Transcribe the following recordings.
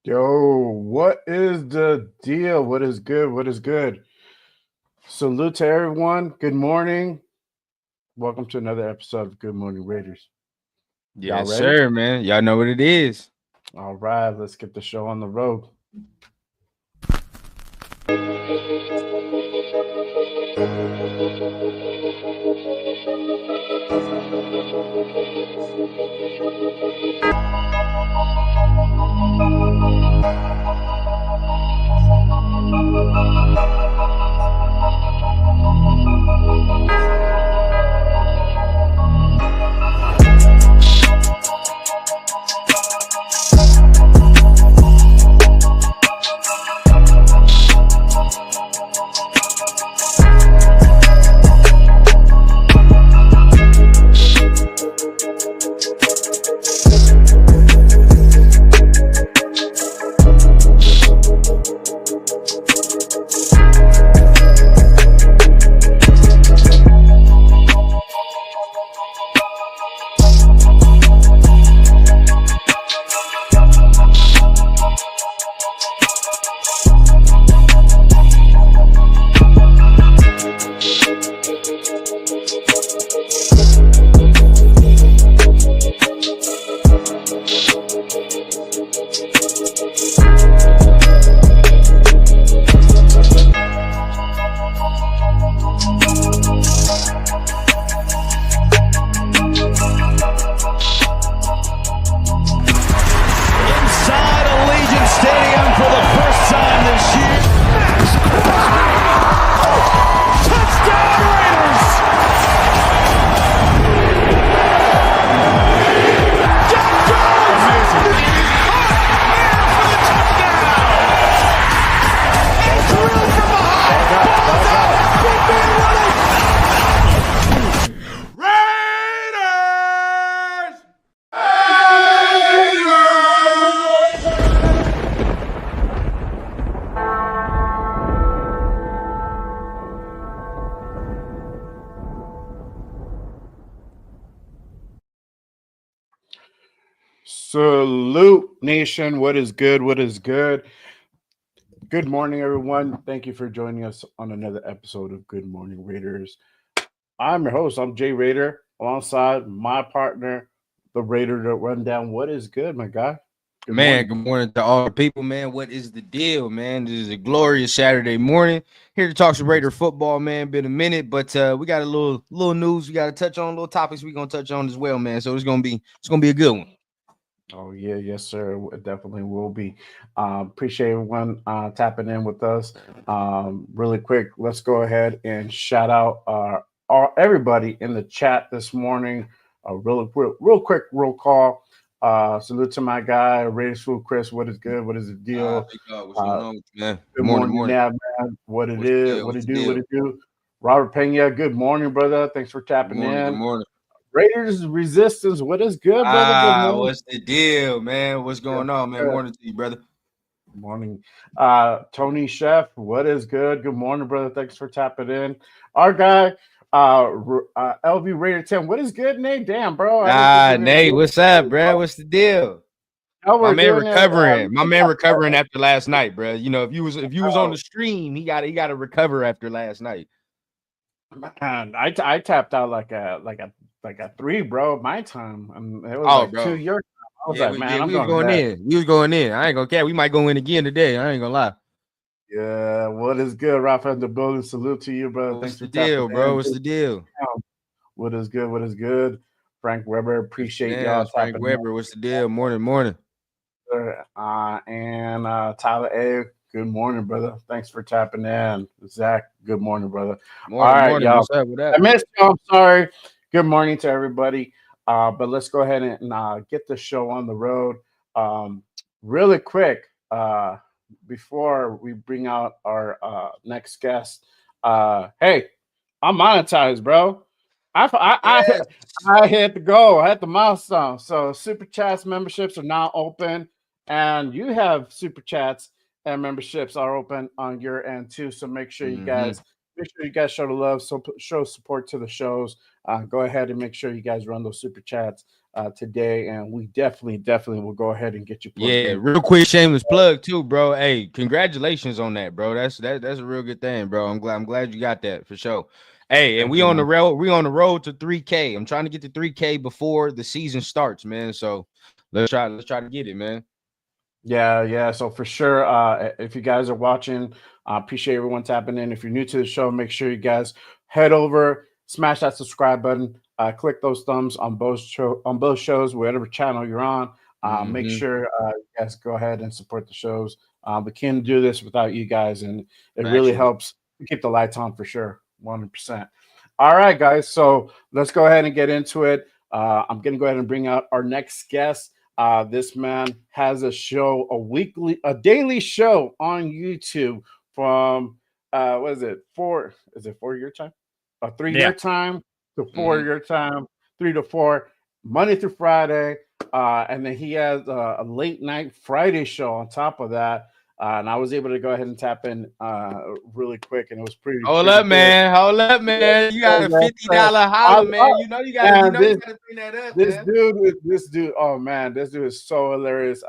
Yo, what is the deal? What is good? What is good? Salute to everyone. Good morning. Welcome to another episode of Good Morning Raiders. Y'all Yes, ready? sir, man. Y'all know what it is. All right, let's get the show on the road. Inside Allegiant Stadium for the first time this year. Max Crosby. Touchdown Raiders. Jack Jones. For the touchdown. And drilled from behind. Ball's out. Big man running. Raiders. Salute, nation. What is good? What is good? Good morning, everyone. Thank you for joining us on another episode of Good Morning Raiders. I'm your host. I'm Jay Raider, alongside my partner, the Raider to Rundown. What is good, my guy? Good Man, morning. good morning to all the people, man. What is the deal, man? This is a glorious Saturday morning. Here to talk some Raider football, man. Been a minute, but we got a little news we got to touch on, little topics we gonna touch on as well, man. So it's gonna be a good one. Oh yeah, yes sir. It definitely will be. Appreciate everyone tapping in with us. Really quick, let's go ahead and shout out everybody in the chat this morning. Real quick roll call. Salute to my guy, Raiders Food Chris. What is good? What is the deal? Big dog, what's going Uh, on with you, man? Good Morning, morning, morning. Nab man. What it What's the is? deal? What What's it the do? What deal? it do? Robert Pena. Good morning, brother. Thanks for Good tapping morning, good in. morning. Raiders Resistance. What is good, brother? Good morning. What's the deal, man? What's Yes, going on, man? sir. Morning to you, brother. Morning. Tony Chef, what is good? Good morning, brother. Thanks for tapping in. Our guy, LV Raider 10. What is good, Nate? Damn, bro. I didn't think we were gonna Nate, do what's it. up, bro? What's the deal? Oh, My we're man doing it. recovering. My man recovering Uh, after last night, bro. You know, if you was on the stream, he got to recover after last night. man, I tapped out like a three, bro. My time, and it was Oh, like two bro. your time. I was Yeah, like, we man, yeah, I'm we was going to going bed. in. We was going in. I ain't gonna care. We might go in again today. I ain't gonna lie. Yeah, what is good, Rafa in the building? Salute to you, brother. What's Thanks the for tapping deal, bro? in. What's the deal? What is good? What is good? Frank Weber, Yes, appreciate y'all yes, Frank tapping in. Weber. What's the deal? Morning, morning. And Tyler A. Good morning, brother. Thanks for tapping in. Zach, good morning, brother. All Morning, right, morning. y'all. What's up with I that? missed you. I'm sorry. Good morning to everybody. But let's go ahead and get the show on the road. Really quick, before we bring out our next guest. Hey, I'm monetized, bro. Yes. I hit the goal. I hit the milestone. So super chats memberships are now open, and you have super chats and memberships are open on your end too. So Mm-hmm. make sure you guys show the love, so show support to the shows. Go ahead and make sure you guys run those super chats. today, and we definitely will go ahead and get you plugged Yeah, in. real quick, shameless plug too, bro. Hey, congratulations on that, bro. That's a real good thing, bro. I'm glad you got that for sure. Hey, and Thank we you, on the man. road. We on the road to 3K. I'm trying to get to 3K before the season starts, man. So let's try to get it, man. Yeah. So for sure, if you guys are watching, I appreciate everyone tapping in. If you're new to the show, make sure you guys head over, smash that subscribe button, click those thumbs on both shows, whatever channel you're on. Make Mm-hmm. sure you guys go ahead and support the shows. We can't do this without you guys, and it really Actually, helps to keep the lights on for sure, 100%. All right, guys. So let's go ahead and get into it. I'm going to go ahead and bring out our next guest. This man has a show, a daily show on YouTube from what is it? 4 year time? A 3 year time to mm-hmm. 4 year time, 3 to 4, Monday through Friday. And then he has a late night Friday show on top of that. And I was able to go ahead and tap in really quick, and it was Hold pretty up, good. man. Hold up, man. You got a Yes, $50 I holler, man. love, You man, know you gotta bring that up, man. this dude, oh man, this dude is so hilarious.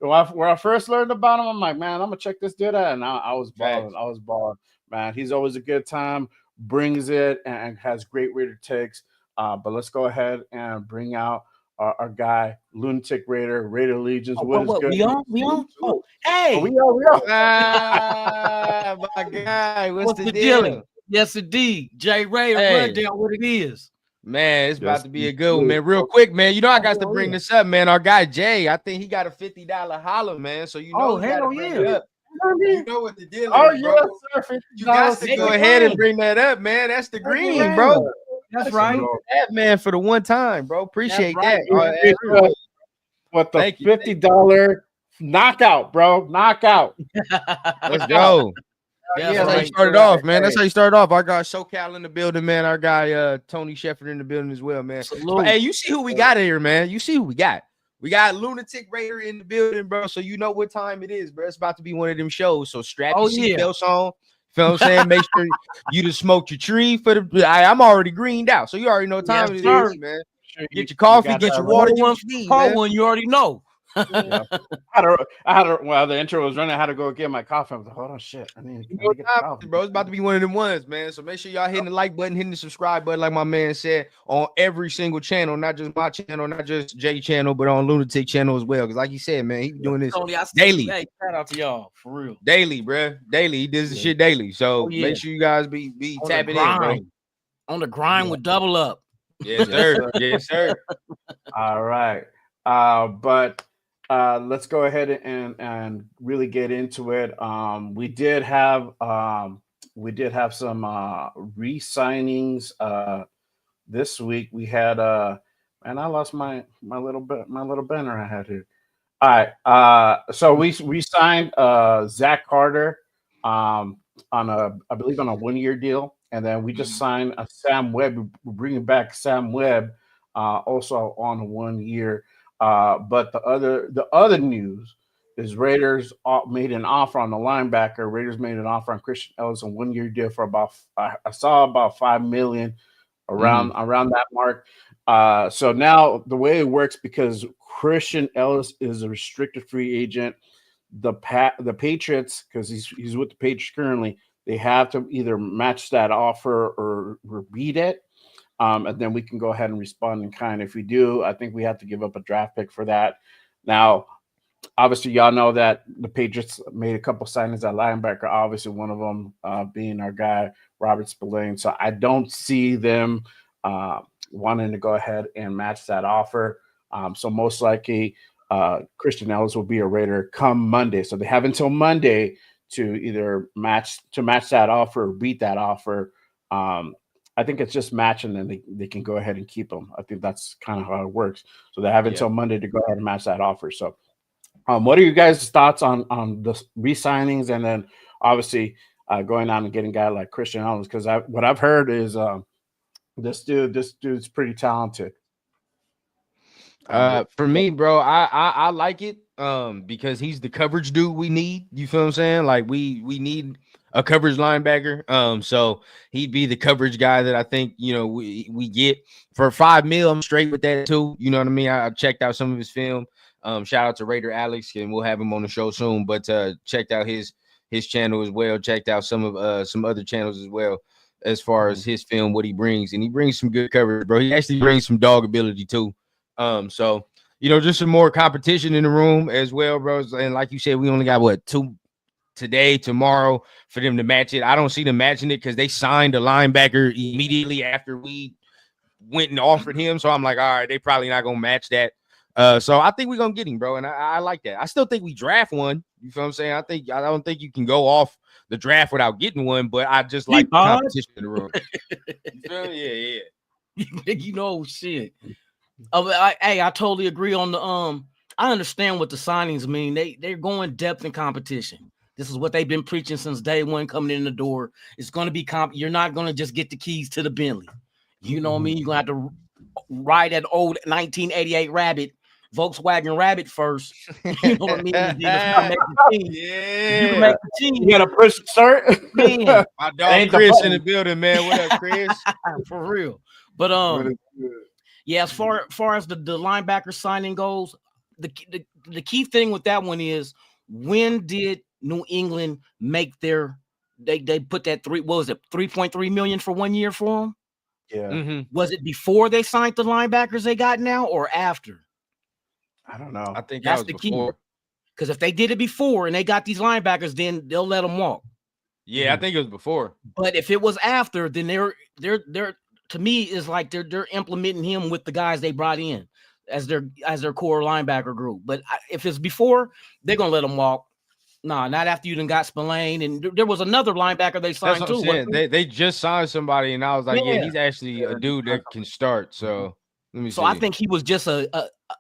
When I first learned about him, I'm like, man, I'm gonna check this dude out, and I was balling. Facts. I was balling, man. He's always a good time, brings it, and has great Raider takes. But let's go ahead and bring out our guy, Lunatic Raider Legions. Oh, What is what? good? We on? We on? Oh, Oh, hey, we are. Ah, my guy, what's what's the the deal? deal? Yes, indeed. J. Ray, Hey. rundown what it is. Man, it's about Yes, to be a good one, man. Real quick, man. You know I got to bring this up, man. Our guy Jay, I think he got a $50 holler, man. So you know Oh, we got to hell bring yeah. it up. You know what the deal Oh is, yes, bro. sir. You got to Make go it ahead and rain. bring that up, man. That's the Make it green, rain. bro. That's Salute right. to that, man, for the one time, bro. Appreciate right. that. What the Thank you. $50 knockout, bro? Knockout. Let's go. That's That's how you right. started off, man. That's how you started off. Our guy SoCal in the building, man. Our guy Tony Shepard in the building as well, man. But, Salute. hey, you see who we got here, man. You see who we got. We got Lunatic Raider in the building, bro. So you know what time it is, bro. It's about to be one of them shows. So strap your seatbelts on. Feel what I'm saying? Make sure you just smoked your tree for the. I'm already greened out, so you already know what time it is, man. Get your coffee, get your water, get what you need, man. One, you already know. Yeah. While the intro was running, I had to go get my coffee. I was like, hold on, shit. I need to get the coffee. Bro, it's about to be one of them ones, man. So make sure y'all hitting the like button, hitting the subscribe button, like my man said, on every single channel, not just my channel, not just Jay channel, but on Lunatic channel as well. Because like you said, man, he be doing this Tony, daily. Hey, shout out to y'all for real. Daily, bro. Daily. He does this shit daily. So make sure you guys be on tapping in, bro. On the grind with double up. Yes, sir. Yes, sir. All right. But let's go ahead and really get into it. We did have some re-signings this week. We had and I lost my little banner I had here. All right. So we signed Zach Carter on I believe on a 1 year deal, and then we just signed Sam Webb. We're bringing back Sam Webb also on a 1 year. But the other news is Raiders made an offer on the linebacker. Raiders made an offer on Christian Ellis, a 1 year deal for about I saw about $5 million around that mark. So now the way it works, because Christian Ellis is a restricted free agent, the Patriots, because he's with the Patriots currently, they have to either match that offer or beat it. And then we can go ahead and respond in kind. If we do, I think we have to give up a draft pick for that. Now, obviously, y'all know that the Patriots made a couple signings at linebacker, obviously one of them being our guy, Robert Spillane. So I don't see them wanting to go ahead and match that offer. So most likely, Christian Ellis will be a Raider come Monday. So they have until Monday to either match that offer or beat that offer. I think it's just matching, and they can go ahead and keep them. I think that's kind of how it works. So they have until Monday to go ahead and match that offer. So what are you guys' thoughts on the re-signings, and then obviously going on and getting a guy like Christian Ellis? Because what I've heard is this dude's pretty talented. For me, bro, I like it because he's the coverage dude we need. You feel what I'm saying? Like we need a coverage linebacker. So he'd be the coverage guy that I think, we get for $5 million. I'm straight with that too. You know what I mean? I checked out some of his film. Shout out to Raider Alex, and we'll have him on the show soon. But checked out his channel as well. Checked out some other channels as well as far as his film, what he brings, and he brings some good coverage, bro. He actually brings some dog ability too. So just some more competition in the room as well, bro. And like you said, we only got 2 today, tomorrow for them to match it. I don't see them matching it because they signed a linebacker immediately after we went and offered him. So I'm like, all right, they probably not gonna match that. So I think we're gonna get him, bro. And I like that. I still think we draft one. You feel what I'm saying? I don't think you can go off the draft without getting one, but I just like the competition in the room. You feel me? Yeah. Shit. I totally agree on the I understand what the signings mean. They're going depth and competition. This is what they've been preaching since day one coming in the door. It's going to be you're not going to just get the keys to the Bentley. You know what I mean? You're going to have to ride that old 1988 Volkswagen Rabbit first. You know what I mean? And then make the team. Yeah. You can make the team. You got to push start. Man, my dog Chris in the building, man. What up, Chris? For real. But yeah, as far as the linebacker signing goes, the key thing with that one is, when did New England make they put that 3.3 million for 1 year for them? Yeah. Mm-hmm. Was it before they signed the linebackers they got now, or after? I don't know. I think that's that the was key. before. Because if they did it before and they got these linebackers, then they'll let them walk. Yeah, I think it was before. But if it was after, then they're to me is like they're implementing him with the guys they brought in as their core linebacker group. But if it's before, they're gonna let them walk. Nah, not after you done got Spillane, and there was another linebacker they signed too. They just signed somebody, and I was like, yeah he's actually a dude that can start. So let me see. I think he was just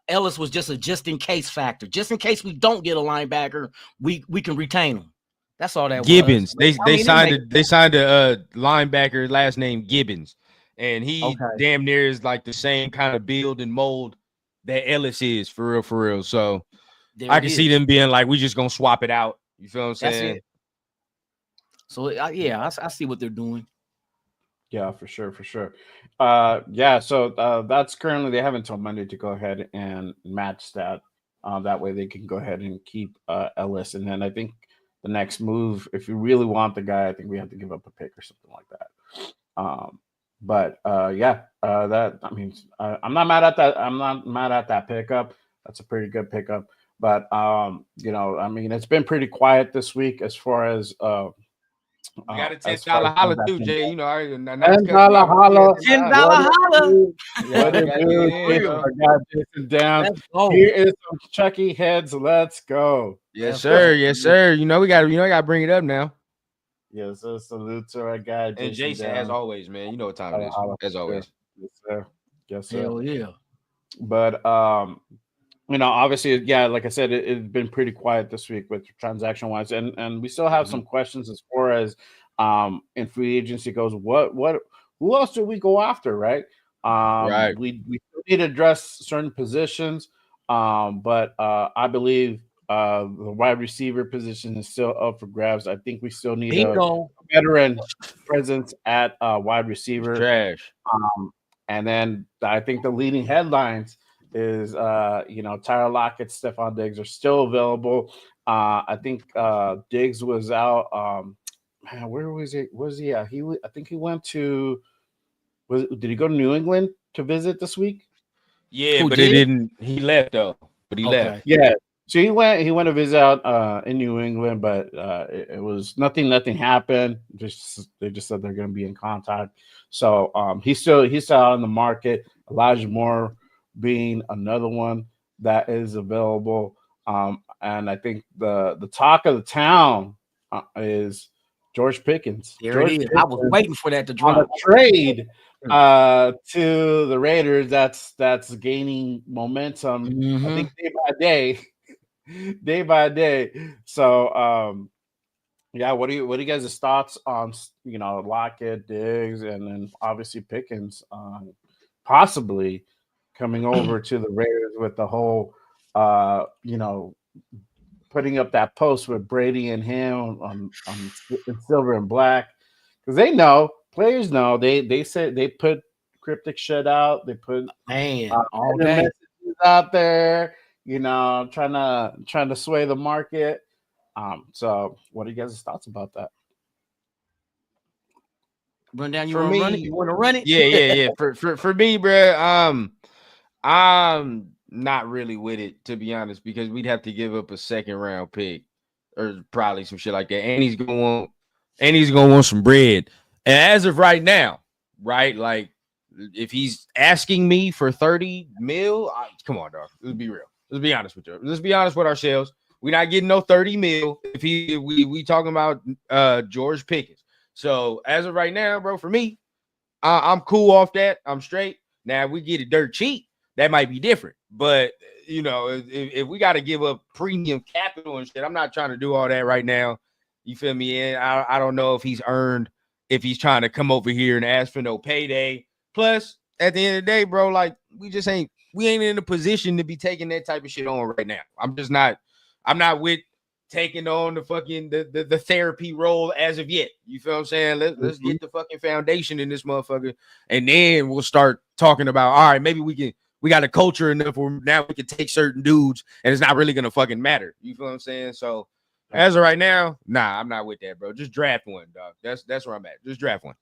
Ellis was just a just in case factor. Just in case we don't get a linebacker, we can retain him. That's all that Gibbons. was. They signed a linebacker last name Gibbons, and he damn near is like the same kind of build and mold that Ellis is for real. So I can see them being like, we just gonna swap it out. You feel what I'm saying? That's it. So I see what they're doing. Yeah, for sure. So that's currently, they have until Monday to go ahead and match that. That way they can go ahead and keep Ellis, and then I think the next move, if you really want the guy, I think we have to give up a pick or something like that. That, I mean, I'm not mad at that. I'm not mad at that pickup. That's a pretty good pickup. But I mean, it's been pretty quiet this week as far as you got a $10 holla too, Jay. $10 holla. $10 holla. Here is some Chucky heads. Let's go. Yes, sir. Yes, sir. We got to bring it up now. Yes, so salute to our guy. And Jason, as always, man. You know what time it is. As always. Yes, sir. Yes, sir. Hell yeah. But obviously, yeah, like I said, it's been pretty quiet this week with transaction wise, and we still have some questions as far as in free agency goes. Who else do we go after, right? Right. We need to address certain positions, but I believe the wide receiver position is still up for grabs. I think we still need a veteran presence at wide receiver. Trash. And then I think the leading headlines is Tyler Lockett, Stephon Diggs are still available. I think Diggs was out. Where was he? I think he went to. Did he go to New England to visit this week? Yeah, but it didn't. He left though. But he left. Yeah. So he went to visit out in New England, but it was nothing happened. They just said they're going to be in contact. So he's still out on the market. Elijah Moore being another one that is available. And I think the talk of the town is George Pickens. I was waiting for that to drop. On a trade to the Raiders, that's gaining momentum. I think day by day. So what do you guys' thoughts on Lockett, Diggs, and then obviously Pickens possibly coming over to the Raiders with the whole putting up that post with Brady and him on in silver and black, because they know, players know, they said they put cryptic shit out, they put all random day. messages out there, trying to sway the market. So what are you guys' thoughts about that? Run down. You For want to run it? me, You want to run it? yeah. For me, bro, I'm not really with it, to be honest, because we'd have to give up a second round pick or probably some shit like that, and he's gonna want some bread. And as of right now, right, like if he's asking me for 30 mil, come on, dog. Let's be real. Let's be honest with you. Let's be honest with ourselves. We're not getting no 30 mil if we talking about George Pickens. So as of right now, bro, for me, I'm cool off that. I'm straight. Now if we get it dirt cheap, that might be different. But if we got to give up premium capital and shit, I'm not trying to do all that right now. You feel me? And I don't know if he's trying to come over here and ask for no payday. Plus, at the end of the day, bro, like we ain't in a position to be taking that type of shit on right now. I'm not with taking on the fucking the therapy role as of yet. You feel what I'm saying? Let's get the fucking foundation in this motherfucker, and then we'll start talking about, all right, maybe we got a culture enough where now we can take certain dudes and it's not really gonna fucking matter. You feel what I'm saying? So as of right now, nah, I'm not with that, bro. Just draft one, dog. That's where I'm at. Just draft one.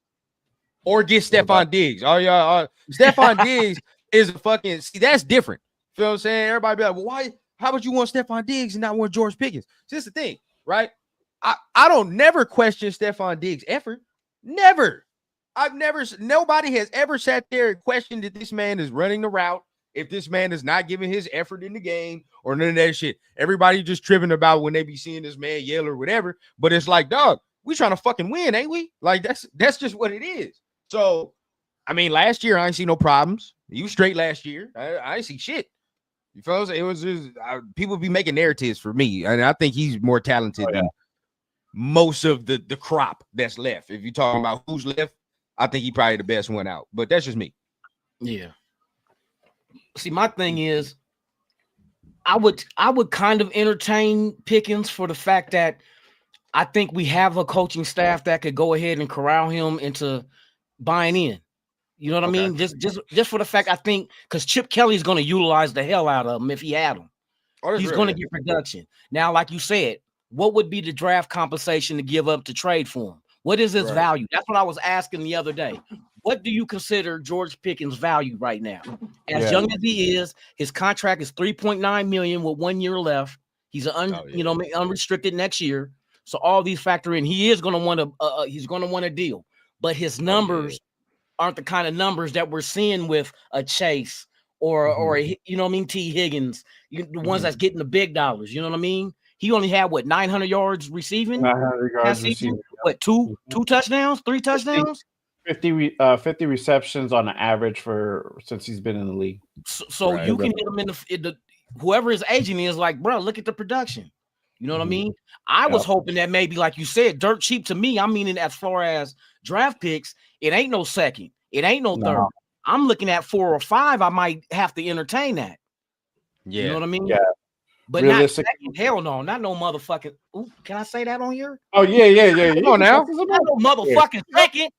Or get Stephon Diggs. Oh, y'all, Stephon Diggs is a fucking, see, that's different. Feel what I'm saying? Everybody be like, well, why? How about you want Stephon Diggs and not want George Pickens? So that's the thing, right? I don't never question Stephon Diggs' effort. Never. Nobody has ever sat there and questioned that this man is running the route, if this man is not giving his effort in the game or none of that shit. Everybody just tripping about when they be seeing this man yell or whatever. But it's like, dog, we trying to fucking win, ain't we? Like, that's just what it is. So, I mean, last year, I ain't see no problems. He was straight last year. I ain't see shit. You feel what I'm saying? It was just people be making narratives for me, and I think he's more talented than most of the crop that's left. If you're talking about who's left, I think he probably the best one out. But that's just me. Yeah. See, my thing is, I would kind of entertain Pickens for the fact that I think we have a coaching staff that could go ahead and corral him into buying in. You know what I mean? Just for the fact, I think, because Chip Kelly's going to utilize the hell out of him if he had him. He's going to get production. Now, like you said, what would be the draft compensation to give up to trade for him? What is his value? That's what I was asking the other day. What do you consider George Pickens' value right now? As young as he is, his contract is $3.9 million with 1 year left. He's unrestricted next year. So all these factor in. He is going to want a deal, but his numbers aren't the kind of numbers that we're seeing with a Chase or you know what I mean, T. Higgins, the ones that's getting the big dollars. You know what I mean? He only had 900 yards receiving. 900 yards receiving. What, two touchdowns, 3 touchdowns? 50 receptions on an average since he's been in the league. So you can get him in the whoever his agent is, like, bro, look at the production. You know what I mean? I was hoping that maybe, like you said, dirt cheap to me. I mean, as far as draft picks, it ain't no second. It ain't no third. I'm looking at 4 or 5. I might have to entertain that. Yeah. You know what I mean? Yeah. But not second. Hell no. Not no motherfucking. Ooh, can I say that on here? Oh, yeah. Come on now. Not no motherfucking second.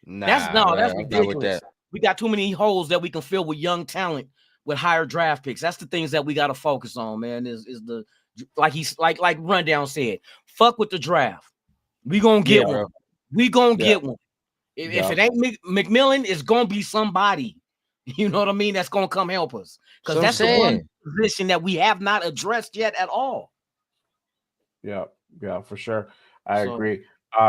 That's ridiculous. We got too many holes that we can fill with young talent with higher draft picks. That's the things that we got to focus on, man. Is the like Rundown said, fuck with the draft. We gonna get one. We gonna get one. If it ain't McMillan, it's gonna be somebody. You know what I mean? That's gonna come help us, because that's the one position that we have not addressed yet at all. Yeah, for sure. I agree.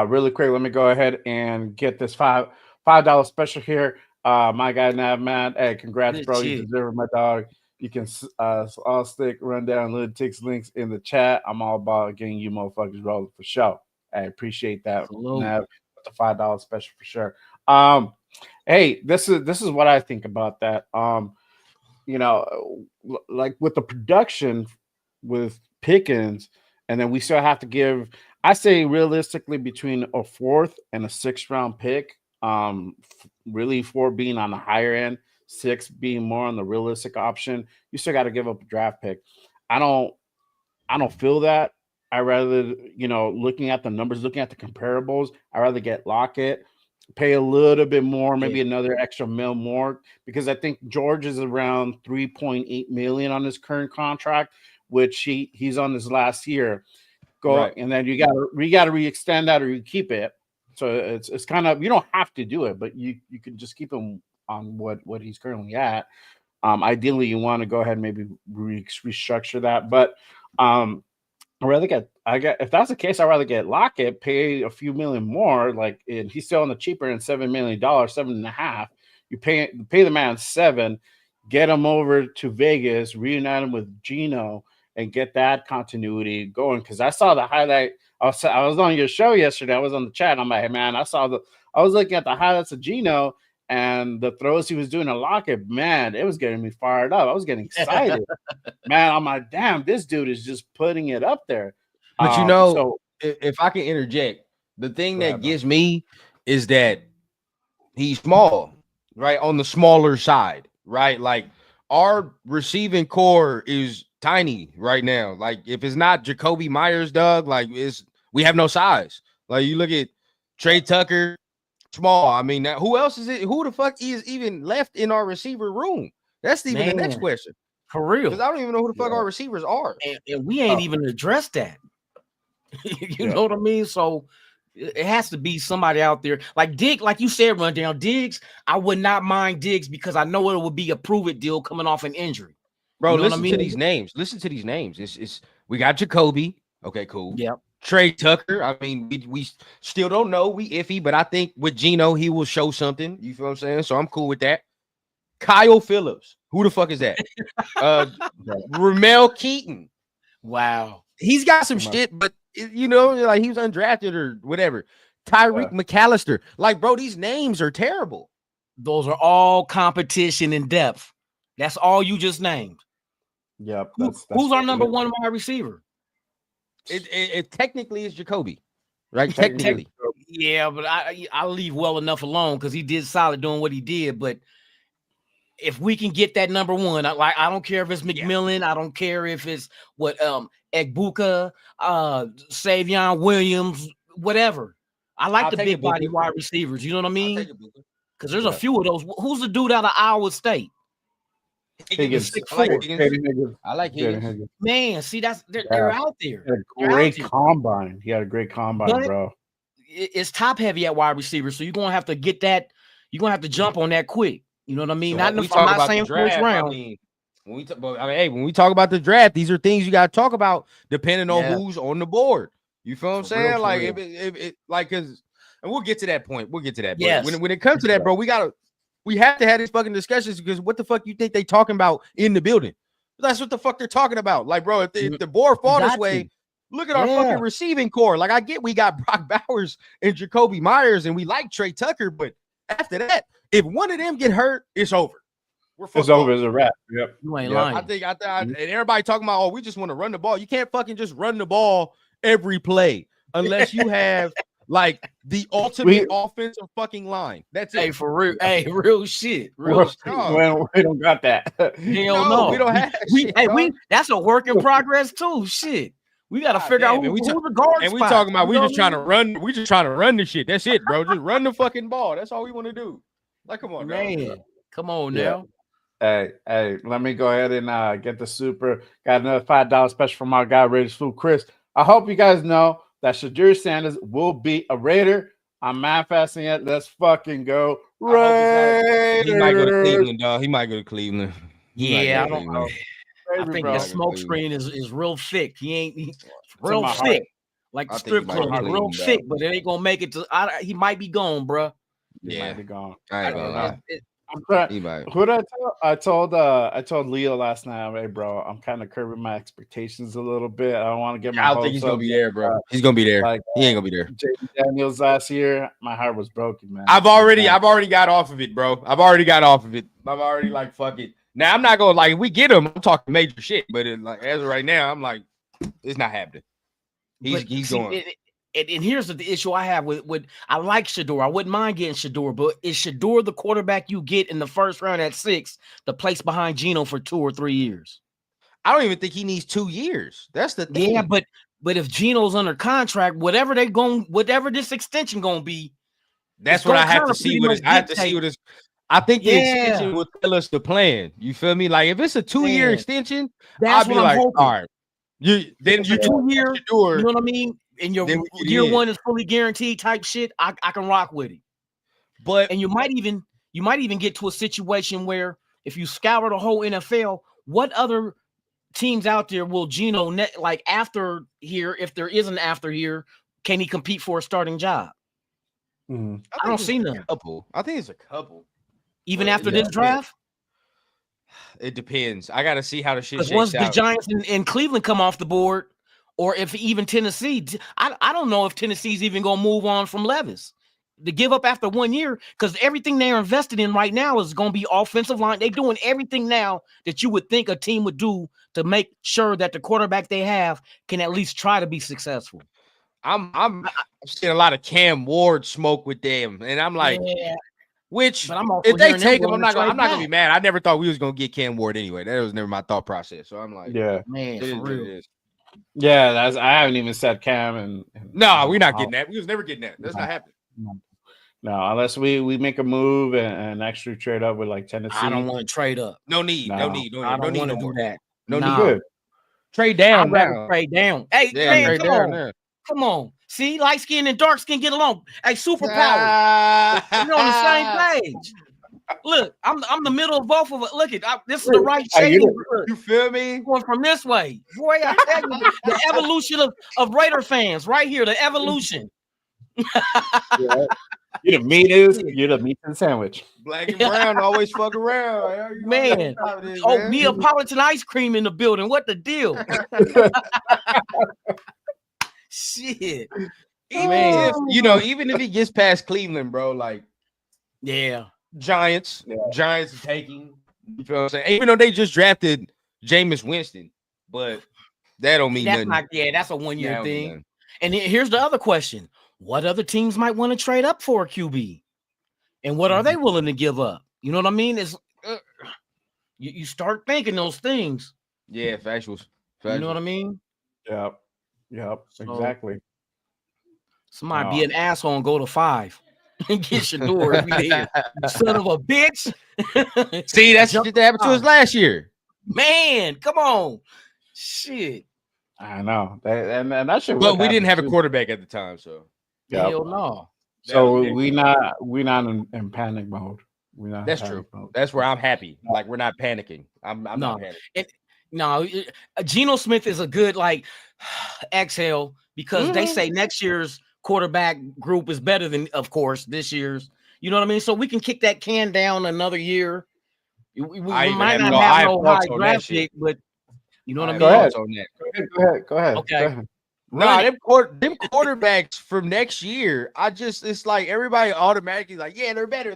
Really quick, let me go ahead and get this $5 special here. My guy Navman, hey, congrats, bro. You deserve it, my dog. You can all stick Rundown Analytics links in the chat. I'm all about getting you motherfuckers rolling for sure. I appreciate that, Nav, with the $5 special for sure. Hey, this is what I think about that. Like with the production with Pickens, and then we still have to give, I say realistically, between a 4th and a 6th round pick. Really 4 being on the higher end, 6 being more on the realistic option. You still got to give up a draft pick. I don't feel that. I rather, looking at the numbers, looking at the comparables, I rather get Lockett, pay a little bit more, maybe another extra mil more, because I think George is around 3.8 million on his current contract, which he's on his last year. Right. And then you gotta re-extend that or you keep it. So it's kind of, you don't have to do it, but you can just keep him on what he's currently at. Ideally, you want to go ahead and maybe restructure that, but I'd rather if that's the case, I'd rather get Lockett, pay a few million more, and he's still on the cheaper end, $7 million, 7.5. You pay the man 7, get him over to Vegas, reunite him with Geno, and get that continuity going. Because I saw the highlight. I was on your show yesterday. I was on the chat. I'm like, hey man, I was looking at the highlights of Geno and the throws he was doing to Lockett. Man, it was getting me fired up. I was getting excited. Man, I'm like, damn, this dude is just putting it up there. But if I can interject, the thing that gets me is that he's small, right? On the smaller side, right? Like our receiving core is tiny right now. Like if it's not Jacoby Myers, Doug, we have no size. Like you look at Trey Tucker, small. I mean, who else is it? Who the fuck is even left in our receiver room? That's even the next question. For real. Because I don't even know who the fuck our receivers are. And we ain't even addressed that. You know what I mean? So it has to be somebody out there. Like Diggs, like you said, Rundown. Diggs, I would not mind Diggs because I know it would be a prove-it deal coming off an injury. Bro, listen to these names. Listen to these names. It's we got Jacoby. Okay, cool. Yep. Trey Tucker. I mean, we still don't know. We iffy, but I think with Geno, he will show something. You feel what I'm saying? So I'm cool with that. Kyle Phillips. Who the fuck is that? Ramel Keaton. Wow. He's got some shit, but he was undrafted or whatever. Tyreek McAllister. Like, bro, these names are terrible. Those are all competition in depth. That's all you just named. Yep. Who's our number one wide receiver? It technically is Jacoby, right? Technically. Yeah, but I leave well enough alone because he did solid doing what he did. But if we can get that number one, I don't care if it's McMillan, I don't care if it's Egbuka, Savion Williams, whatever. I like the big body wide receivers. You know what I mean? Because there's a few of those. Who's the dude out of Iowa State? Higgins. I like Higgins. Man, see, they're out there. He had a great combine. He had a great combine, bro. It's top heavy at wide receiver, so you're gonna have to get that. You're gonna have to jump on that quick. You know what I mean? So I'm not saying first round. When we talk about the draft, these are things you got to talk about depending on who's on the board. You feel what I'm saying? Like if it because, and we'll get to that point. We'll get to that. Yes. When it comes to that, bro, we have to have these fucking discussions because what the fuck you think they talking about in the building? That's what the fuck they're talking about. Like, bro, if the board fall this way, look at our fucking receiving core. Like, I get we got Brock Bowers and Jacoby Myers, and we like Trey Tucker, but after that, if one of them get hurt, it's over. It's over. It's a wrap. Yep. You ain't lying. I think and everybody talking about, we just want to run the ball. You can't fucking just run the ball every play unless you have like the ultimate offensive fucking line. That's it. Hey, for real. Hey, real shit. We don't got that. Hell no. We don't have shit, that's a work in progress too. Shit. We got to figure out who the guards. And we talking about we just trying to run. We just trying to run the shit. That's it, bro. Just run the fucking ball. That's all we want to do. Like, come on, man. Bro. Come on now. Hey, let me go ahead and get the super. Got another $5 special from our guy, Raiders Food Chris. I hope you guys know that Shadur Sanders will be a Raider. I'm manifesting it. Let's fucking go. Raiders. He might go to Cleveland, dog. He might go to Cleveland. I don't know. I think the smoke screen is real thick. He's real thick. Like the strip club, real thick, but it ain't gonna make it to. He might be gone, bro. He might be gone. I ain't gonna lie. Who did I tell? I told Leo last night, hey, bro, I'm kind of curbing my expectations a little bit. I don't want to get my. I don't think he's gonna be there, bro. He's gonna be there. He ain't gonna be there. J.D. Daniels last year, my heart was broken, man. I've already got off of it, bro. I've already like, fuck it. Now I'm not gonna if we get him, I'm talking major shit. But as of right now, I'm like, it's not happening. He's going. And here's the issue I have with I like Shador. I wouldn't mind getting Shador, but is Shador the quarterback you get in the first round at 6 to place behind Geno for 2 or 3 years? I don't even think he needs 2 years. That's the thing. Yeah, but if Geno's under contract, whatever this extension gonna be, that's what I have to see with his. I have to see what his. I think the extension will tell us the plan. You feel me? Like if it's a 2-year extension, that's I'll be what like, I'm hoping. all right, you 2 years, you know what I mean? And your year one is fully guaranteed type shit. I can rock with it. But you might even get to a situation where if you scour the whole NFL, what other teams out there will Geno like after here? If there is an after here, can he compete for a starting job? Mm-hmm. I don't see none. I think it's a couple. Even after this draft? It depends. I got to see how the shit shakes once out. the Giants and Cleveland come off the board, or if even Tennessee, I don't know if Tennessee's even going to move on from Levis. To give up after 1 year, because everything they're invested in right now is going to be offensive line. They're doing everything now that you would think a team would do to make sure that the quarterback they have can at least try to be successful. I'm seeing a lot of Cam Ward smoke with them, and I'm like, which if they take him, I'm not gonna be mad. I never thought we was gonna get Cam Ward anyway. That was never my thought process. So I'm like, man, for real. Yeah, I haven't even said Cam and no, we're not getting that. We was never getting that. That's not happening. No, unless we make a move and actually trade up with like Tennessee. I don't want to trade up. No need. I don't want to do that. No need. Good. Trade down now. Trade down. Hey, man, come on. See, light skin and dark skin get along. Hey, superpower. We're on the same page. Look, I'm the middle of both of it. Look at this is the right shade. You feel me? Going from this way. Boy, I tell you, the evolution of Raider fans right here. The evolution. You're the meat and sandwich. Black and brown always fuck around. Man. Neapolitan ice cream in the building. What the deal? Shit. Even if he gets past Cleveland, bro, like Giants are taking. You feel what I'm saying? Even though they just drafted Jameis Winston, but that don't mean nothing. That's a 1 year thing. And here's the other question. What other teams might want to trade up for a QB? And what are they willing to give up? You know what I mean? It's you start thinking those things. Yeah, factuals. You know what I mean? Yep, exactly. Somebody be an asshole and go to 5 and get your door every day. Son of a bitch. See, that's what happened to us last year. Man, come on. Shit. I know. And that shit. But we didn't have a quarterback at the time, so. Hell no. So we not in panic mode. That's true. Mode. That's where I'm happy. Like we're not panicking. I'm not panicking. Geno Smith is a good exhale because they say next year's quarterback group is better than, of course, this year's. You know what I mean? So we can kick that can down another year. We might not have no high draft pick, but you know what I mean? Go ahead. Okay. Go ahead. No, them quarterbacks from next year, it's like everybody automatically like, yeah, they're better.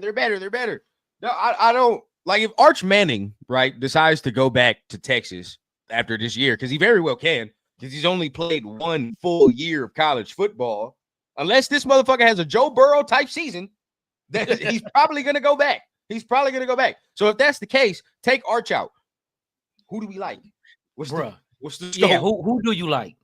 No, I don't like if Arch Manning, right, decides to go back to Texas after this year, because he very well can, because he's only played 1 full year of college football. Unless this motherfucker has a Joe Burrow type season, that he's probably gonna go back. So if that's the case, take Arch out. Who do we like? What's the story? Yeah, who do you like?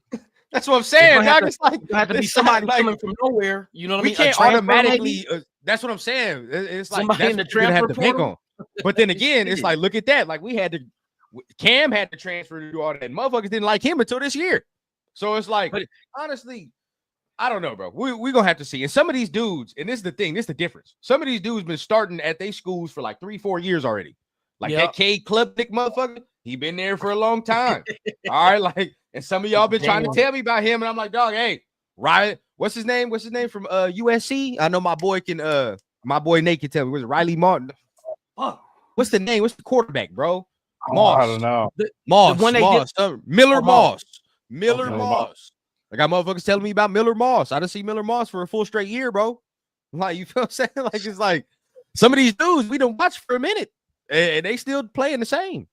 That's what I'm saying. It's have to be somebody coming from nowhere. You know what I mean? We can't automatically. That's what I'm saying. It's like somebody in the transfer portal. But then again, it's like, look at that. Like Cam had to transfer to do all that. Motherfuckers didn't like him until this year. So it's like, honestly, I don't know, bro. We're gonna have to see. And some of these dudes, and this is the thing, this is the difference. Some of these dudes been starting at their schools for like 3-4 years already. Like that Cade Klubnik motherfucker, he been there for a long time. All right, and some of y'all been trying to tell me about him, and I'm like, dog, hey, Riley, what's his name from USC? I know my boy Nate can tell me. Was it Riley Martin? What's the name? What's the quarterback, bro? Moss. I don't know. Miller Moss. I got motherfuckers telling me about Miller Moss. I didn't see Miller Moss for a full straight year, bro. Like, you feel what I'm saying? Like, it's like some of these dudes we done watch for a minute, and they still playing the same.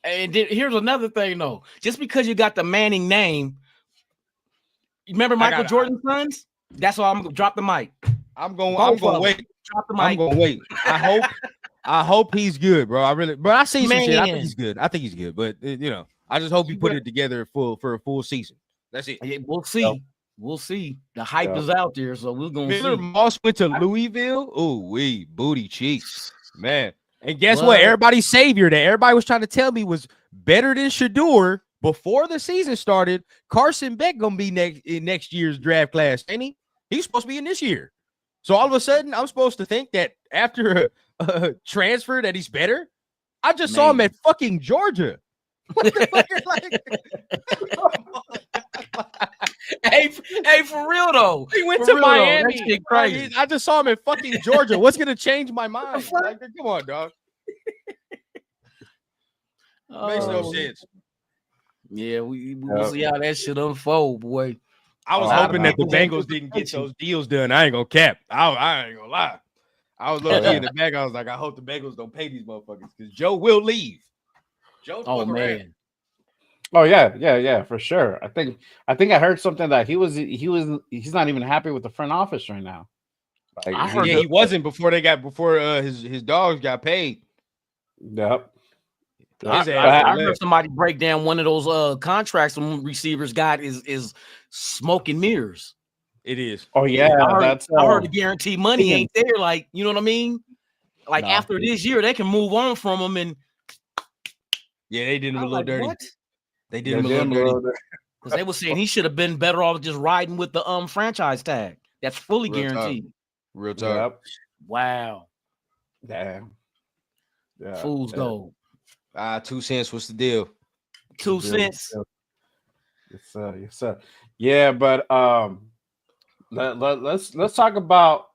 And then here's another thing, though. Just because you got the Manning name, you remember Michael Jordan's sons? That's why I'm gonna drop the mic. I'm gonna wait. Drop the mic. I'm gonna wait. I hope he's good, bro. But I see some shit. I think he's good. But I just hope he put it together for a full season. That's it. Yeah, we'll see. Yep. We'll see. The hype Yep. is out there, so we're gonna Miller see. Moss went to Louisville. Oh, booty cheeks, man. And guess What? what? Everybody's savior that everybody was trying to tell me was better than Shador before the season started. Carson Beck gonna be in next year's draft class, ain't he? He's supposed to be in this year. So all of a sudden, I'm supposed to think that after a transfer that he's better. I just saw him at fucking Georgia. What the fuck? Hey, for real though. He went For to real, though. That Miami. shit crazy. I just saw him in fucking Georgia. What's gonna change my mind? Like, come on, dog. Makes no sense. Yeah, we'll see how that shit unfold, boy. I was hoping that the Bengals didn't get those deals done. I ain't gonna cap. I ain't gonna lie. I was looking in the back. I was like, I hope the Bengals don't pay these motherfuckers because Joe will leave. Joe's Oh fucking man. around. Oh yeah, for sure. I think I heard something that he's not even happy with the front office right now. Like, I heard he wasn't before his dogs got paid. Yep. I heard somebody break down one of those contracts some receivers got is smoke and mirrors. It is. Oh yeah, I heard the guaranteed money ain't there. Like, you know what I mean? Like after this year, they can move on from them. And yeah, they did him a little dirty. What? They did him a little dirty because they were saying he should have been better off just riding with the franchise tag. That's fully guaranteed. Real talk. Yep. Wow. Damn. Yeah. Fool's gold. 2 cents. What's the deal? 2 cents. Yes, sir. Yeah, but let's talk about.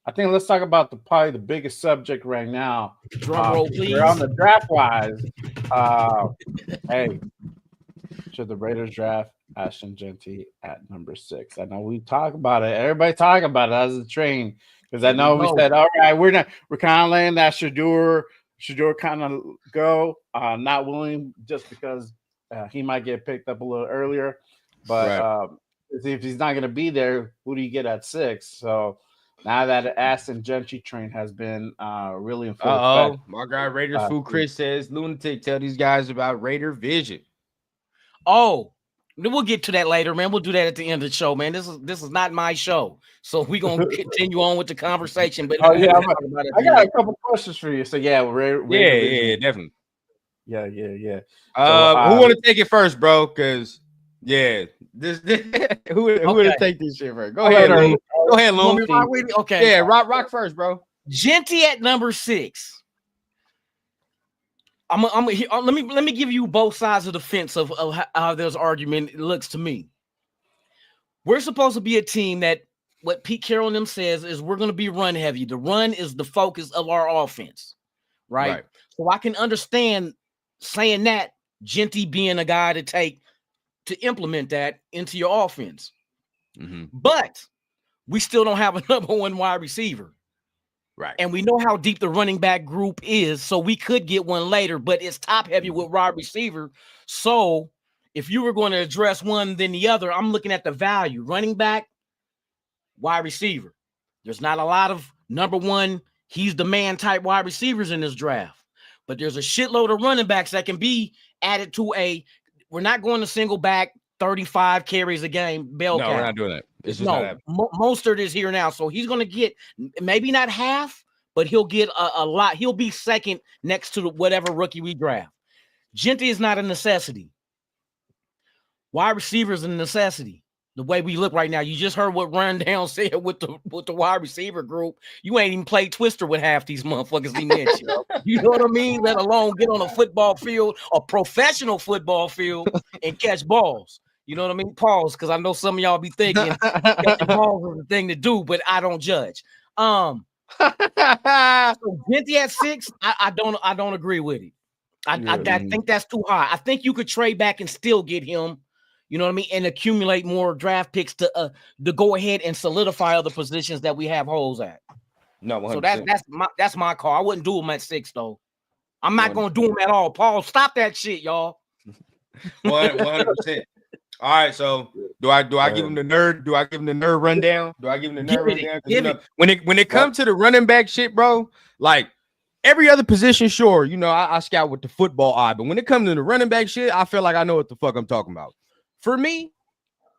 I think let's talk about probably the biggest subject right now. Drum roll, please. We're on the draft wise. Hey, should the Raiders draft Ashton Jeanty at number 6? I know we talk about it. Everybody talking about it as a train because I know we said, all right, we're kind of letting that Shador kind of go. Not willing just because he might get picked up a little earlier, but if he's not going to be there, who do you get at 6? So now that the Ashton Jeanty train has been really in full effect. My guy Raiders Fool Chris says, lunatic, tell these guys about Raider Vision. Oh, we'll get to that later, man. We'll do that at the end of the show, man. This is not my show, so we're gonna continue on with the conversation. But I got a couple questions for you. So yeah, definitely. Yeah. Who want to take it first, bro? Because this who would take this shit first? Go ahead, Loon. Go ahead, Loon. Okay, yeah, rock first, bro. Jeanty at number 6. Let me give you both sides of the fence of how there's argument. It looks to me. We're supposed to be a team that what Pete Carroll and them says is we're going to be run heavy. The run is the focus of our offense, right? So I can understand saying that Jeanty being a guy to implement that into your offense. Mm-hmm. But we still don't have a number 1 wide receiver. Right. And we know how deep the running back group is, so we could get one later, but it's top heavy with wide receiver. So if you were going to address one than the other, I'm looking at the value. Running back, wide receiver. There's not a lot of number 1, he's the man type wide receivers in this draft. But there's a shitload of running backs that can be added to we're not going to single back 35 carries a game bell cap. No, we're not doing that. It's just not happening. Mostert is here now, so he's going to get maybe not half, but he'll get a lot. He'll be second next to whatever rookie we draft. Jeanty is not a necessity. Wide receiver is a necessity. The way we look right now, you just heard what Rundown said with the wide receiver group. You ain't even played Twister with half these motherfuckers he mentioned. You know what I mean? Let alone get on a football field, a professional football field, and catch balls. You know what I mean? Pause, because I know some of y'all be thinking catching balls is the thing to do, but I don't judge. So Jeanty at 6, I don't agree with it. I think that's too high. I think you could trade back and still get him. You know what I mean? And accumulate more draft picks to go ahead and solidify other positions that we have holes at. No, 100%. So that's my call. I wouldn't do him at 6 though. I'm not gonna do him at all. Paul, stop that shit, y'all. 100%. All right, so do I give him the nerd? Do I give him the nerd rundown? Do I give him the nerd rundown? When it comes to the running back shit, bro, like Every other position, sure, you know, I scout with the football eye, but when it comes to the running back shit, I feel like I know what the fuck I'm talking about. For me,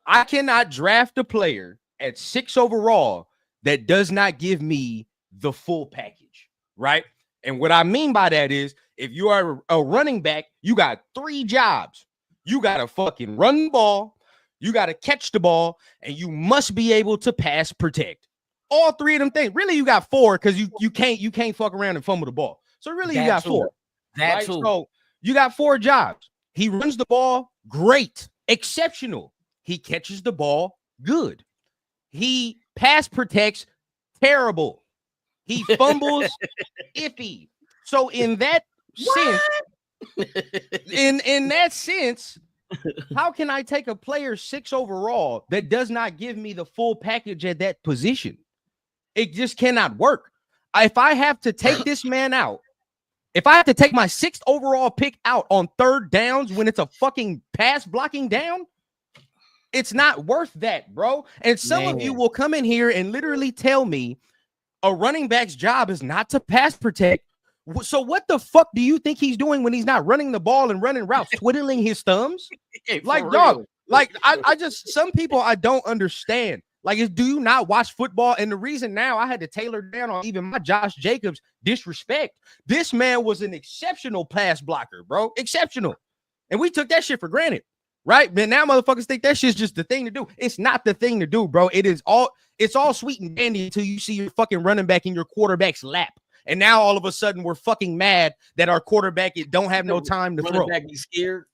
I cannot draft a player at 6 overall that does not give me the full package, right? And what I mean by that is, if you are a running back, you got 3 jobs. You got to fucking run the ball, you got to catch the ball, and you must be able to pass protect. All 3 of them things. Really, you got 4 because you can't fuck around and fumble the ball. So really, you got 4. Right? So you got 4 jobs. He runs the ball, great, exceptional. He catches the ball, good. He pass protects, terrible. He fumbles, iffy. So in that sense, in that sense, how can I take a player 6 overall that does not give me the full package at that position? It just cannot work. If I have to take this man out, if I have to take my 6th overall pick out on 3rd downs when it's a fucking pass blocking down, it's not worth that, bro. And some of you will come in here and literally tell me a running back's job is not to pass protect. So what the fuck do you think he's doing when he's not running the ball and running routes, twiddling his thumbs? Like, dog, like I just, some people I don't understand. Like, do you not watch football? And the reason now I had to tailor down on even my Josh Jacobs disrespect. This man was an exceptional pass blocker, bro. Exceptional. And we took that shit for granted, right? But now motherfuckers think that shit's just the thing to do. It's not the thing to do, bro. It's all sweet and dandy until you see your fucking running back in your quarterback's lap. And now all of a sudden we're fucking mad that our quarterback don't have no time to throw. Be scared.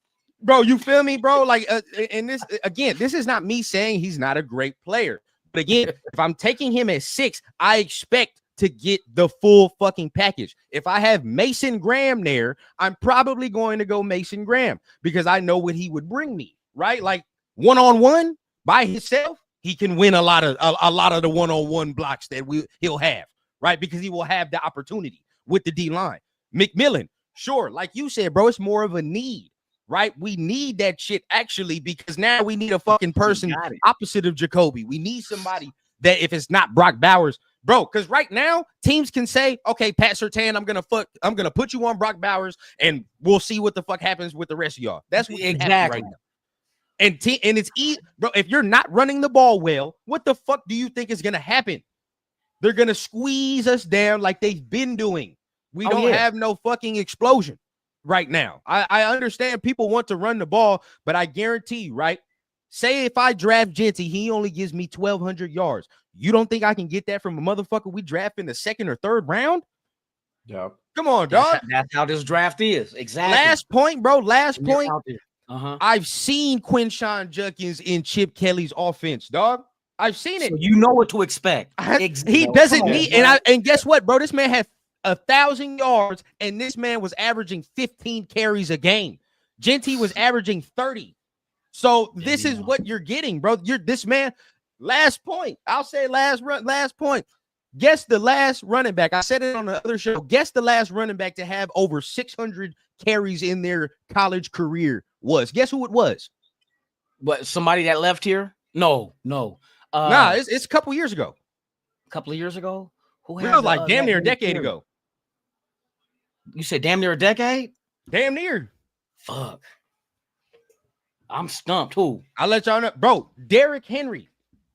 Bro, you feel me, bro? Like, and this, again, this is not me saying he's not a great player. But again, if I'm taking him at 6, I expect to get the full fucking package. If I have Mason Graham there, I'm probably going to go Mason Graham because I know what he would bring me, right? Like, one-on-one by himself, he can win a lot of the one-on-one blocks that he'll have, right? Because he will have the opportunity with the D-line. McMillan, sure, like you said, bro, it's more of a need. Right? We need that shit actually because now we need a fucking person opposite of Jacoby. We need somebody that if it's not Brock Bowers, bro, because right now teams can say, okay, Pat Surtain, I'm gonna put you on Brock Bowers and we'll see what the fuck happens with the rest of y'all. That's what exactly right now. And it's easy, bro. If you're not running the ball well, what the fuck do you think is gonna happen? They're gonna squeeze us down like they've been doing. We don't have no fucking explosion right now. I understand people want to run the ball, but I guarantee you, right? Say if I draft Jeanty, he only gives me 1,200 yards. You don't think I can get that from a motherfucker we draft in the 2nd or 3rd round? Yeah. Come on, dog. That's how this draft is. Exactly. Last point, bro. Last point. I've seen Quinshawn Judkins in Chip Kelly's offense, dog. I've seen it. So you know what to expect. He doesn't need, and guess what, bro? This man had 1,000 yards, and this man was averaging 15 carries a game. Jeanty was averaging 30. So this is what you're getting, bro. You're this man. Last point. I'll say last point. Guess the last running back. I said it on the other show. Guess the last running back to have over 600 carries in their college career was. Guess who it was? What, somebody that left here? No. Nah, it's a couple years ago. A couple of years ago? Who had like damn near a decade ago. You said damn near a decade? Damn near. Fuck. I'm stumped. Who? I'll let y'all know. Bro, Derrick Henry.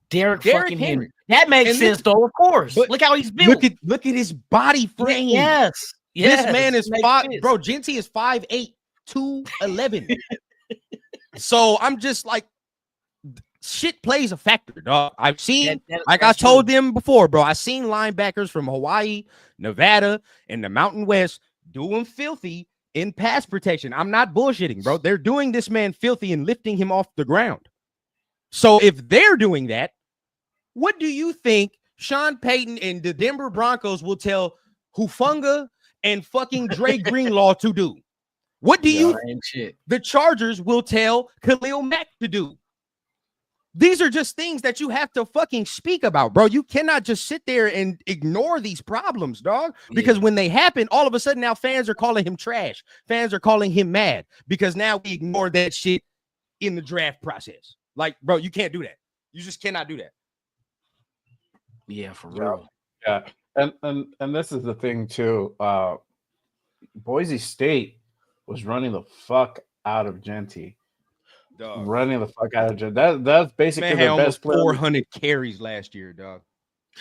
Derrick fucking Henry. That makes sense, though, of course. Look how he's built. Look at his body frame. Yes. This man is 5. Bro, Jeanty is 5'8", 211. So I'm just like, shit plays a factor, dog. I've seen, I told them before, bro, I've seen linebackers from Hawaii, Nevada, and the Mountain West doing filthy in pass protection. I'm not bullshitting, bro. They're doing this man filthy and lifting him off the ground. So if they're doing that, what do you think Sean Payton and the Denver Broncos will tell Hufanga and fucking Dre Greenlaw to do? What do you think the Chargers will tell Khalil Mack to do? These are just things that you have to fucking speak about, bro. You cannot just sit there and ignore these problems, dog. Because when they happen, all of a sudden now fans are calling him trash. Fans are calling him mad because now we ignore that shit in the draft process. Like, bro, you can't do that. You just cannot do that. Yeah, for real. Yeah. And this is the thing too. Boise State was running the fuck out of Jeanty. Dog. Running the fuck out of Jeanty. That's basically Man their had best almost player. 400 carries last year, dog.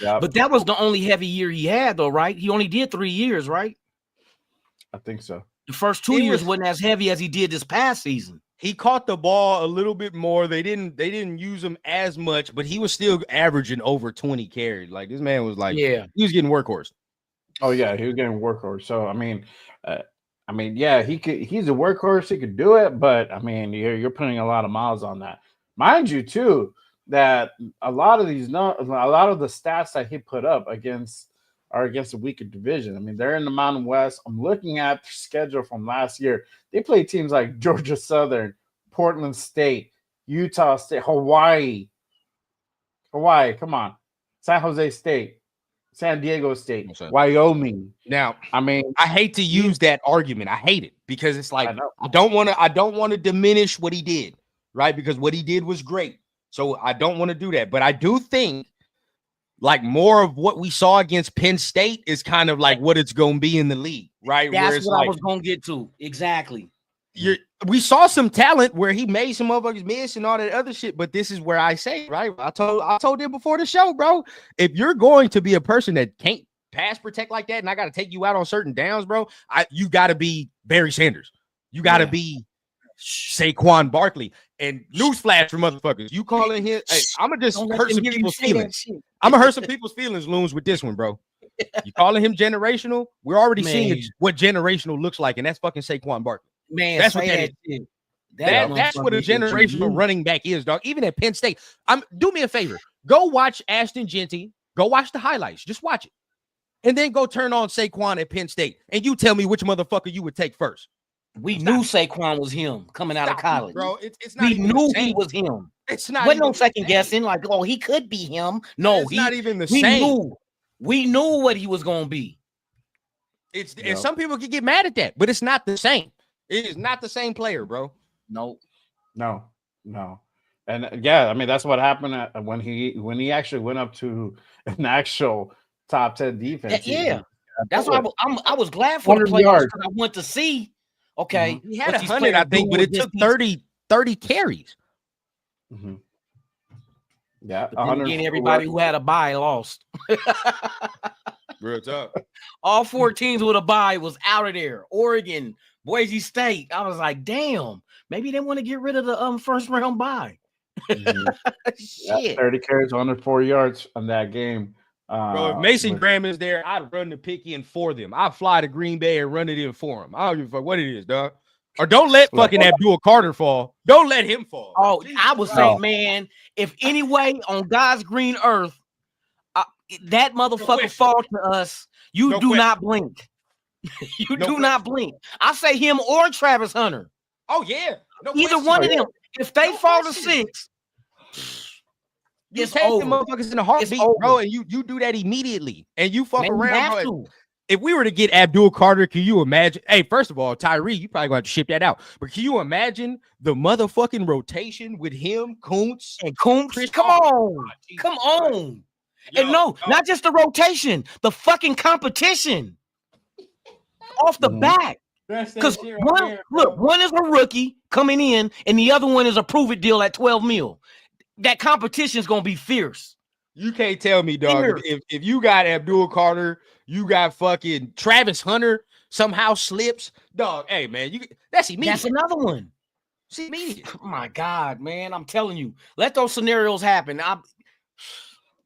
Yeah, But that was the only heavy year he had, though, right? He only did 3 years, right? I think so. The first 2 years wasn't as heavy as he did this past season. He caught the ball a little bit more. They didn't use him as much, but he was still averaging over 20 carries. Like this man was like, Yeah, he was getting workhorse. Oh yeah, he was getting workhorse. So I mean, yeah, he's a workhorse. He could do it, but I mean, you're putting a lot of miles on that. Mind you, too, that a lot of the stats that he put up are against a weaker division. I mean, they're in the Mountain West. I'm looking at the schedule from last year. They play teams like Georgia Southern, Portland State, Utah State, Hawaii. Come on, San Jose State, San Diego State, Wyoming. Now, I mean, I hate to use that argument. I hate it because it's like I don't want to diminish what he did, right? Because what he did was great. So I don't want to do that. But I do think like more of what we saw against Penn State is kind of like what it's going to be in the league, right? That's what I was going to get to. Exactly. We saw some talent where he made some motherfuckers miss and all that other shit, but this is where I say, right? I told him before the show, bro, if you're going to be a person that can't pass protect like that and I got to take you out on certain downs, bro, you got to be Barry Sanders. You got to be Saquon Barkley. And newsflash for motherfuckers, you calling him, hey, I'm going to just hurt some people's feelings. I'm going to hurt some people's feelings, Loons, with this one, bro. You calling him generational? We're already seeing what generational looks like, and that's fucking Saquon Barkley. Man, that's what that is. That's what a generational running back is, dog. Even at Penn State. Do me a favor. Go watch Ashton Jeanty. Go watch the highlights. Just watch it. And then go turn on Saquon at Penn State. And you tell me which motherfucker you would take first. We knew Saquon was him coming out of college. Bro, it's not we knew he was him. It's not wasn't no second guessing, like, oh, he could be him. No, it's not even the same. We knew what he was gonna be. And some people could get mad at that, but it's not the same. It is not the same player, bro. No. And yeah, I mean that's what happened when he actually went up to an actual top 10 defense. Yeah, that's why I was glad for the players because I want to see. Okay, he had 100, I think, but it took 30 carries. Mm-hmm. Yeah, again, everybody who had a bye lost. Real tough. All 4 teams with a bye was out of there. Oregon, Boise State. I was like, damn, maybe they want to get rid of the first round bye. Mm-hmm. Shit. 30 carries, 104 yards on that game. Bro, if Mason Graham is there, I'd run the pick in for them. I'd fly to Green Bay and run it in for him. I don't give a fuck what it is, dog. Or don't let fucking Abdul Carter fall. Don't let him fall. Oh, I would say, man, if any way on God's green earth, that motherfucker fall to us, you do not blink. You do not blink. I say him or Travis Hunter. Oh, yeah. Either one of them. If they fall to 6, you take the motherfuckers in a heartbeat, bro, and you do that immediately. And you fuck around, bro. If we were to get Abdul Carter, can you imagine? Hey, first of all, Tyree, you probably gonna have to ship that out. But can you imagine the motherfucking rotation with him, Kuntz, and Kuntz? Come on. Yo, and not just the rotation, the fucking competition off the bat. Because one is a rookie coming in, and the other one is a prove-it deal at $12 million. That competition is gonna be fierce. You can't tell me, dog. If you got Abdul Carter, you got fucking Travis Hunter somehow slips, dog. Hey, man, that's immediate. That's another one. It's immediate. Oh my God, man! I'm telling you, let those scenarios happen. I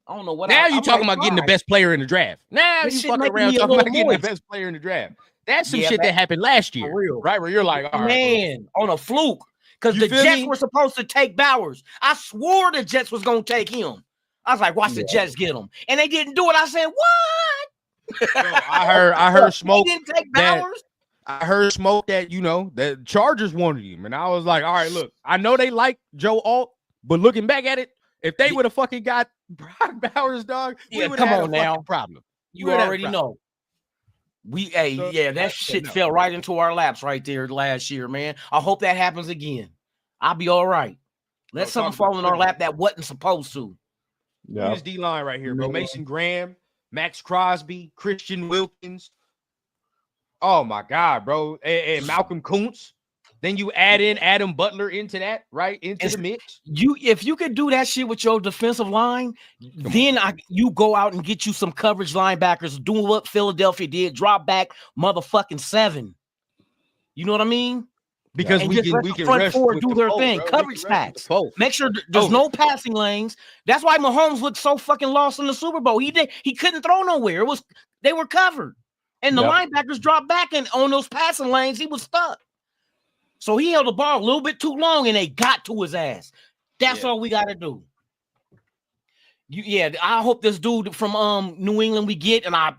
don't know what. Now you talking about getting the best player in the draft. Now you fucking around talking about getting the best player in the draft. That's some shit that happened last year, right? Where you're like, all right, man, on a fluke. Because the Jets were supposed to take Bowers. I swore the Jets was going to take him. I was like, watch the Jets get him. And they didn't do it. I said, what? Yo, I heard smoke. They didn't take Bowers? I heard smoke that, the Chargers wanted him. And I was like, all right, look, I know they like Joe Alt, but looking back at it, if they would have fucking got Brock Bowers, dog, we would have had a problem. You already know. That shit fell right into our laps right there last year, man. I hope that happens again. I'll be all right. Let something fall in our lap that wasn't supposed to. Yeah. Here's D-line right here, bro. Mason Graham, Max Crosby, Christian Wilkins. Oh my God, bro. And Malcolm Kuntz. Then you add in Adam Butler into that, right? Into the mix. If you could do that shit with your defensive line, you go out and get you some coverage linebackers doing what Philadelphia did, drop back motherfucking 7. You know what I mean? Because we can front rush four with do the their foe, thing, bro. coverage stacks. Make sure there's Over. no passing lanes. That's why Mahomes looked so fucking lost in the Super Bowl. He couldn't throw nowhere. They were covered, and the linebackers dropped back, and on those passing lanes he was stuck. So he held the ball a little bit too long, and they got to his ass. That's all we got to do. I hope this dude from New England we get, and I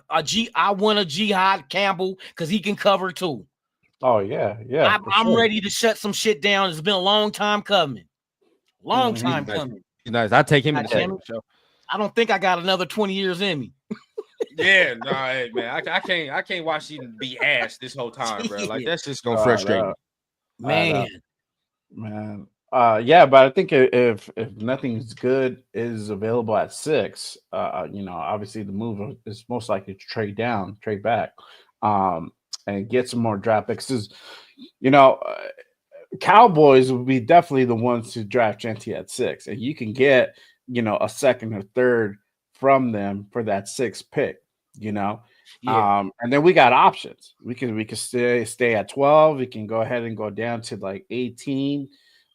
want a Jihad Campbell because he can cover too. Oh yeah. I'm ready to shut some shit down. It's been a long time coming. Coming. He's nice. I take him in the second show. I don't think I got another 20 years in me. Yeah, no, hey, man, I can't watch you be ass this whole time, bro. Like that's just gonna frustrate me. Man. But I think if nothing's good is available at 6, obviously the move is most likely to trade back, and get some more draft picks. Cowboys would be definitely the ones to draft Jeanty at 6, and you can get a second or third from them for that 6th pick. And then we got options. We can stay at 12. We can go ahead and go down to like 18.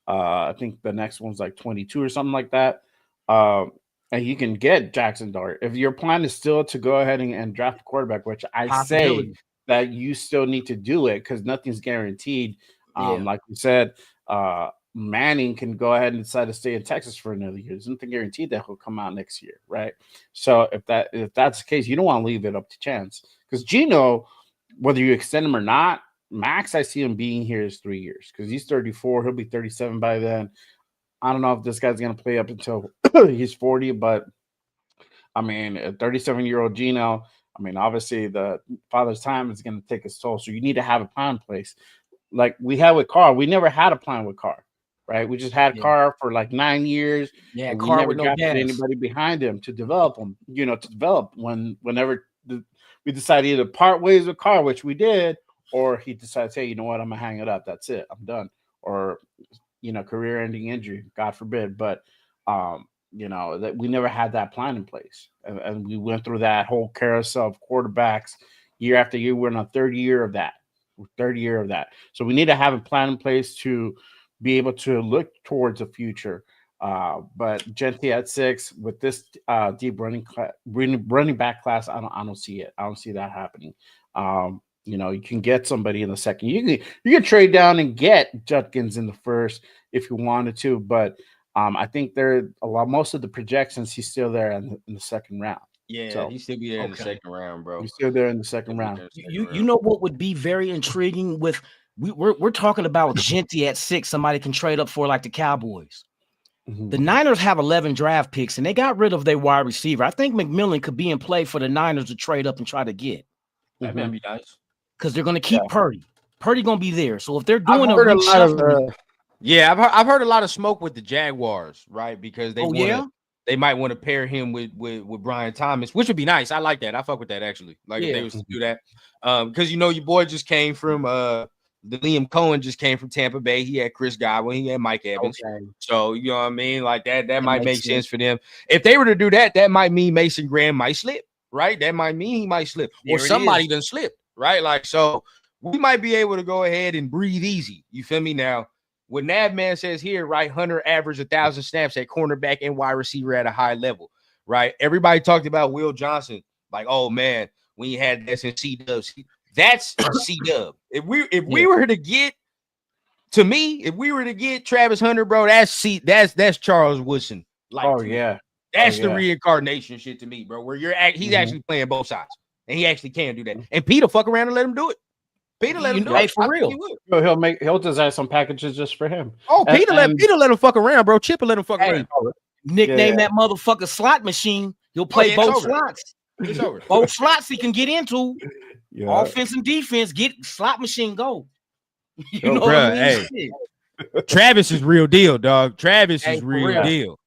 I think the next one's like 22 or something like that. And you can get Jackson Dart. If your plan is still to go ahead and draft a quarterback, which I say that you still need to do it because nothing's guaranteed. Like we said, Manning can go ahead and decide to stay in Texas for another year. There's nothing guaranteed that he'll come out next year, right? So if that's the case, you don't want to leave it up to chance. Because Geno, whether you extend him or not, max I see him being here is 3 years because he's 34. He'll be 37 by then. I don't know if this guy's going to play up until he's 40, but I mean, a 37-year-old Geno, I mean, obviously the father's time is going to take its toll. So you need to have a plan in place. Like we had with Carr. We never had a plan with Carr. Right, we just had Carr for like 9 years. Yeah, and Carr we never with no got gas. anybody behind him to develop him. Whenever we decided either part ways with Carr, which we did, or he decides, hey, you know what, I'm gonna hang it up. That's it, I'm done. Or career-ending injury, God forbid. But that we never had that plan in place, and we went through that whole carousel of quarterbacks year after year. We're in a third year of that. So we need to have a plan in place to be able to look towards the future. But Jeanty at 6 with this deep running back class, I don't see it. I don't see that happening. You can get somebody in the second. You can trade down and get Judkins in the first if you wanted to, but I think most of the projections he's still there in the second round. Yeah, so, he still be there in the second round, bro. He's still there in the second round. You know what would be very intriguing with we're talking about Jeanty at 6, somebody can trade up for like the Cowboys. Mm-hmm. The Niners have 11 draft picks and they got rid of their wide receiver. I think McMillan could be in play for the Niners to trade up and try to get. That might be nice. Because they're going to keep Purdy. Purdy going to be there. So if they're doing I've heard a lot of smoke with the Jaguars, right? Because they might want to pair him with Brian Thomas, which would be nice. I like that. I fuck with that actually. Like if they was to do that. Because your boy just came from the Liam Cohen just came from Tampa Bay. He had Chris Godwin. He had Mike Evans. Okay. So, you know what I mean? Like that might make sense for them. If they were to do that, that might mean Mason Graham might slip, right? That might mean he might slip. Or somebody done slip, right? Like, so we might be able to go ahead and breathe easy. You feel me? Now, what Navman says here, right? Hunter averaged 1,000 snaps at cornerback and wide receiver at a high level, right? Everybody talked about Will Johnson. Like, oh, man, we had this in C-Dubs. That's C-Dub. If we were to get Travis Hunter, bro, that's Charles Woodson. Like, that's the reincarnation shit to me, bro. Where he's actually playing both sides, and he actually can do that. And Peter fuck around and let him do it. Peter let him do it for real. He'll design some packages just for him. Oh, Peter let him fuck around, bro. Chipper let him fuck around. Nickname that motherfucker slot machine. He'll play both slots. It's over. Both slots he can get into. Offense and defense, get slot machine go. You know what I mean? Hey. Travis is real deal, dog. Travis is real deal.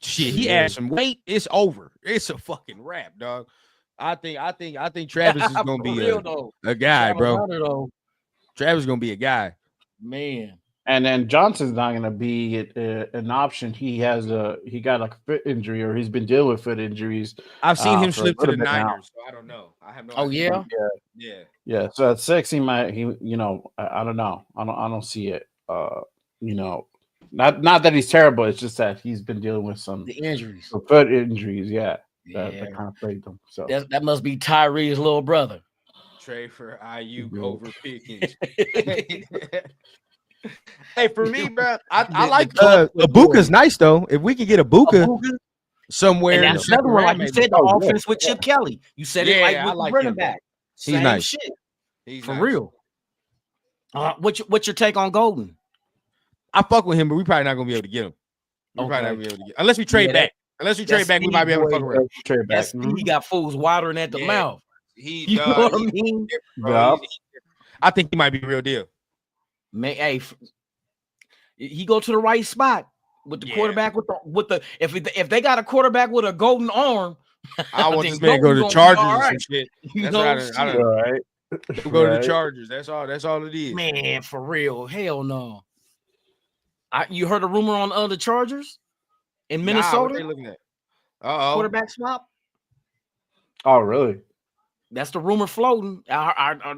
He added some weight. It's over. It's a fucking wrap, dog. I think Travis is gonna be real, a guy, Travis bro. Hunter, though. Travis is gonna be a guy. Man. And then Johnson's not going to be an option. He got like a foot injury, or he's been dealing with foot injuries. I've seen him for a slip to the little bit now. Niners, so I don't know. I have no Oh, idea. yeah? Yeah. So at 6, I don't know. I don't see it. Not that he's terrible. It's just that he's been dealing with some The injuries. foot injuries. Yeah, Yeah. that kind of plagued him. So That must be Tyree's little brother. Trade for IU over Pickens. Hey, for me, bro, I like Ibuka's nice though. If we could get Ibuka somewhere, and that's another one, like you said, the offense with Chip Kelly. You said it like with the running back. Same nice. shit. He's for nice. real. What's your take on Golden? I fuck with him, but we probably not gonna be able to get him. Probably not gonna be able to get unless we trade back. Unless we trade back, we might be able to fuck around. Trade back. He got fools watering at the mouth. You know what I mean? I think he might be a real deal. Man, hey, he go to the right spot with the quarterback with the if they got a quarterback with a golden arm, I want this man to go to the Chargers or some shit. That's all right. We'll go to the Chargers. That's all it is. Man, for real. Hell no. You heard a rumor on the Chargers in Minnesota? What they looking at? Quarterback swap? Oh, really? That's the rumor floating.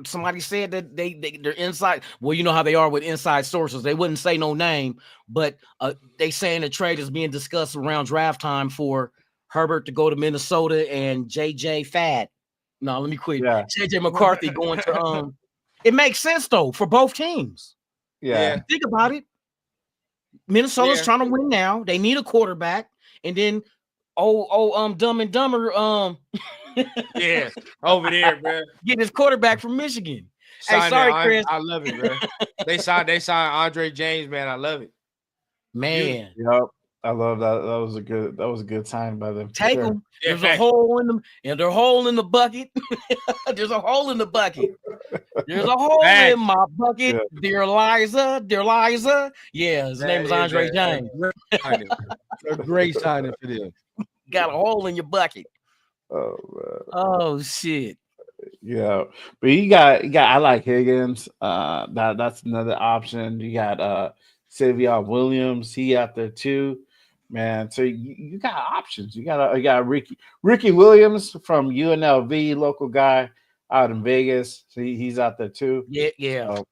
Somebody said that they're inside. Well, you know how they are with inside sources. They wouldn't say no name, but they saying the trade is being discussed around draft time for Herbert to go to Minnesota and JJ Fad. No, let me quit. Yeah. JJ McCarthy going to It makes sense though for both teams. Yeah. Think about it. Minnesota's trying to win now. They need a quarterback, and then Dumb and Dumber over there, bro. Get his quarterback from Michigan. Hey, sorry, Chris. I love it, bro. They signed Andre James, man. I love it. Man. Yep. I love that. That was a good sign by them. Take them. There's a hole in them, and there's a hole in the bucket. There's a hole in the bucket. There's a hole in my bucket. Yeah. Dear Liza. Yeah, his name is Andre James. A great signing for them. Got a hole in your bucket. Oh man. Oh shit. Yeah, but you got. I like Higgins. That's another option. You got Savion Williams. He out there too, man. So you got options. You got Ricky Williams from UNLV, local guy out in Vegas. So he's out there too. Yeah. So,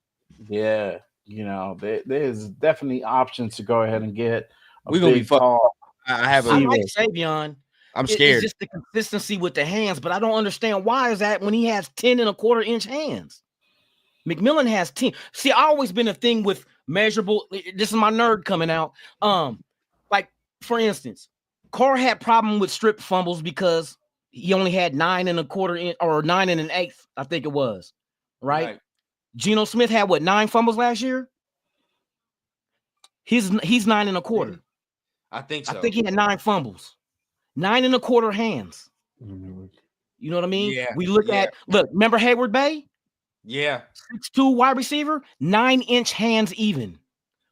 yeah. You know, there's definitely options to go ahead and get. We're gonna be tall. I like Savion. I'm scared. It's just the consistency with the hands, but I don't understand why is that when he has 10.25-inch hands. McMillan has 10. See, I always been a thing with measurable. This is my nerd coming out. Like for instance, Carr had problem with strip fumbles because he only had 9.25 inch or 9 1/8, I think it was. Right? Geno Smith had 9 fumbles last year? He's 9.25. I think so. I think he had 9 fumbles. 9.25 hands. You know what I mean? Yeah. We look, remember Hayward Bay? Yeah. 6'2" wide receiver, 9-inch hands even.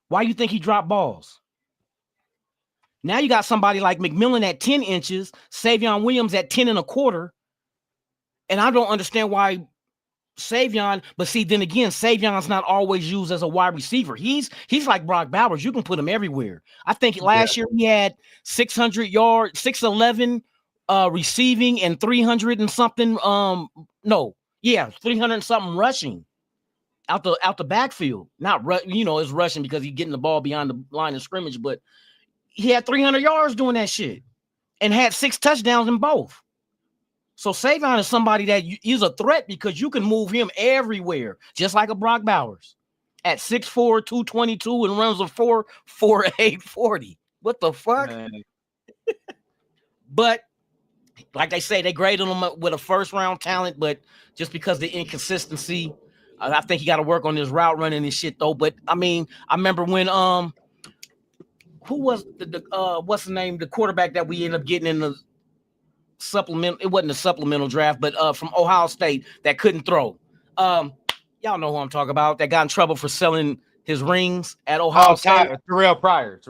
Why you think he dropped balls? Now you got somebody like McMillan at 10 inches, Savion Williams at 10.25. And I don't understand why Savion, but see, then again, Savion's not always used as a wide receiver. He's like Brock Bowers. You can put him everywhere. I think last year he had 600 yards, 611 receiving and 300 and something. 300 and something rushing out the backfield. Not it's rushing because he's getting the ball beyond the line of scrimmage, but he had 300 yards doing that shit and had 6 touchdowns in both. So Savion is somebody that is a threat because you can move him everywhere, just like a Brock Bowers at 6'4", 222 and runs a 4.48 40. What the fuck? But like they say, they graded him with a first-round talent, but just because the inconsistency, I think he got to work on his route running and shit, though. But, I mean, I remember when who was what's the name? The quarterback that we ended up getting in the supplement. It wasn't a supplemental draft, but from Ohio State that couldn't throw. Y'all know who I'm talking about. That got in trouble for selling his rings at Ohio State. Terrell Pryor.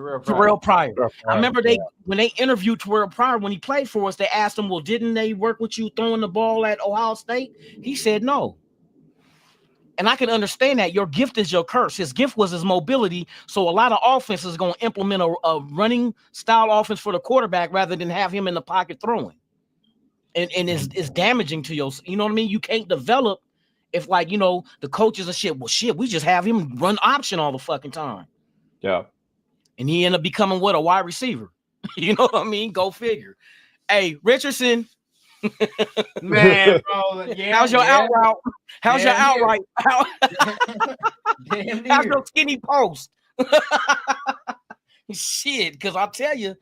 I remember when they interviewed Terrell Pryor when he played for us, they asked him, well, didn't they work with you throwing the ball at Ohio State? He said no. And I can understand that. Your gift is your curse. His gift was his mobility. So a lot of offenses are going to implement a running style offense for the quarterback rather than have him in the pocket throwing. And it's damaging to your, you know what I mean? You can't develop if, like, you know, the coaches and shit, well, shit, we just have him run option all the fucking time. Yeah. And he ended up becoming what, a wide receiver. You know what I mean? Go figure. Hey, Richardson. Man, bro. Yeah, how's your out route? How's your out right? How's your skinny post? Shit, because I tell you,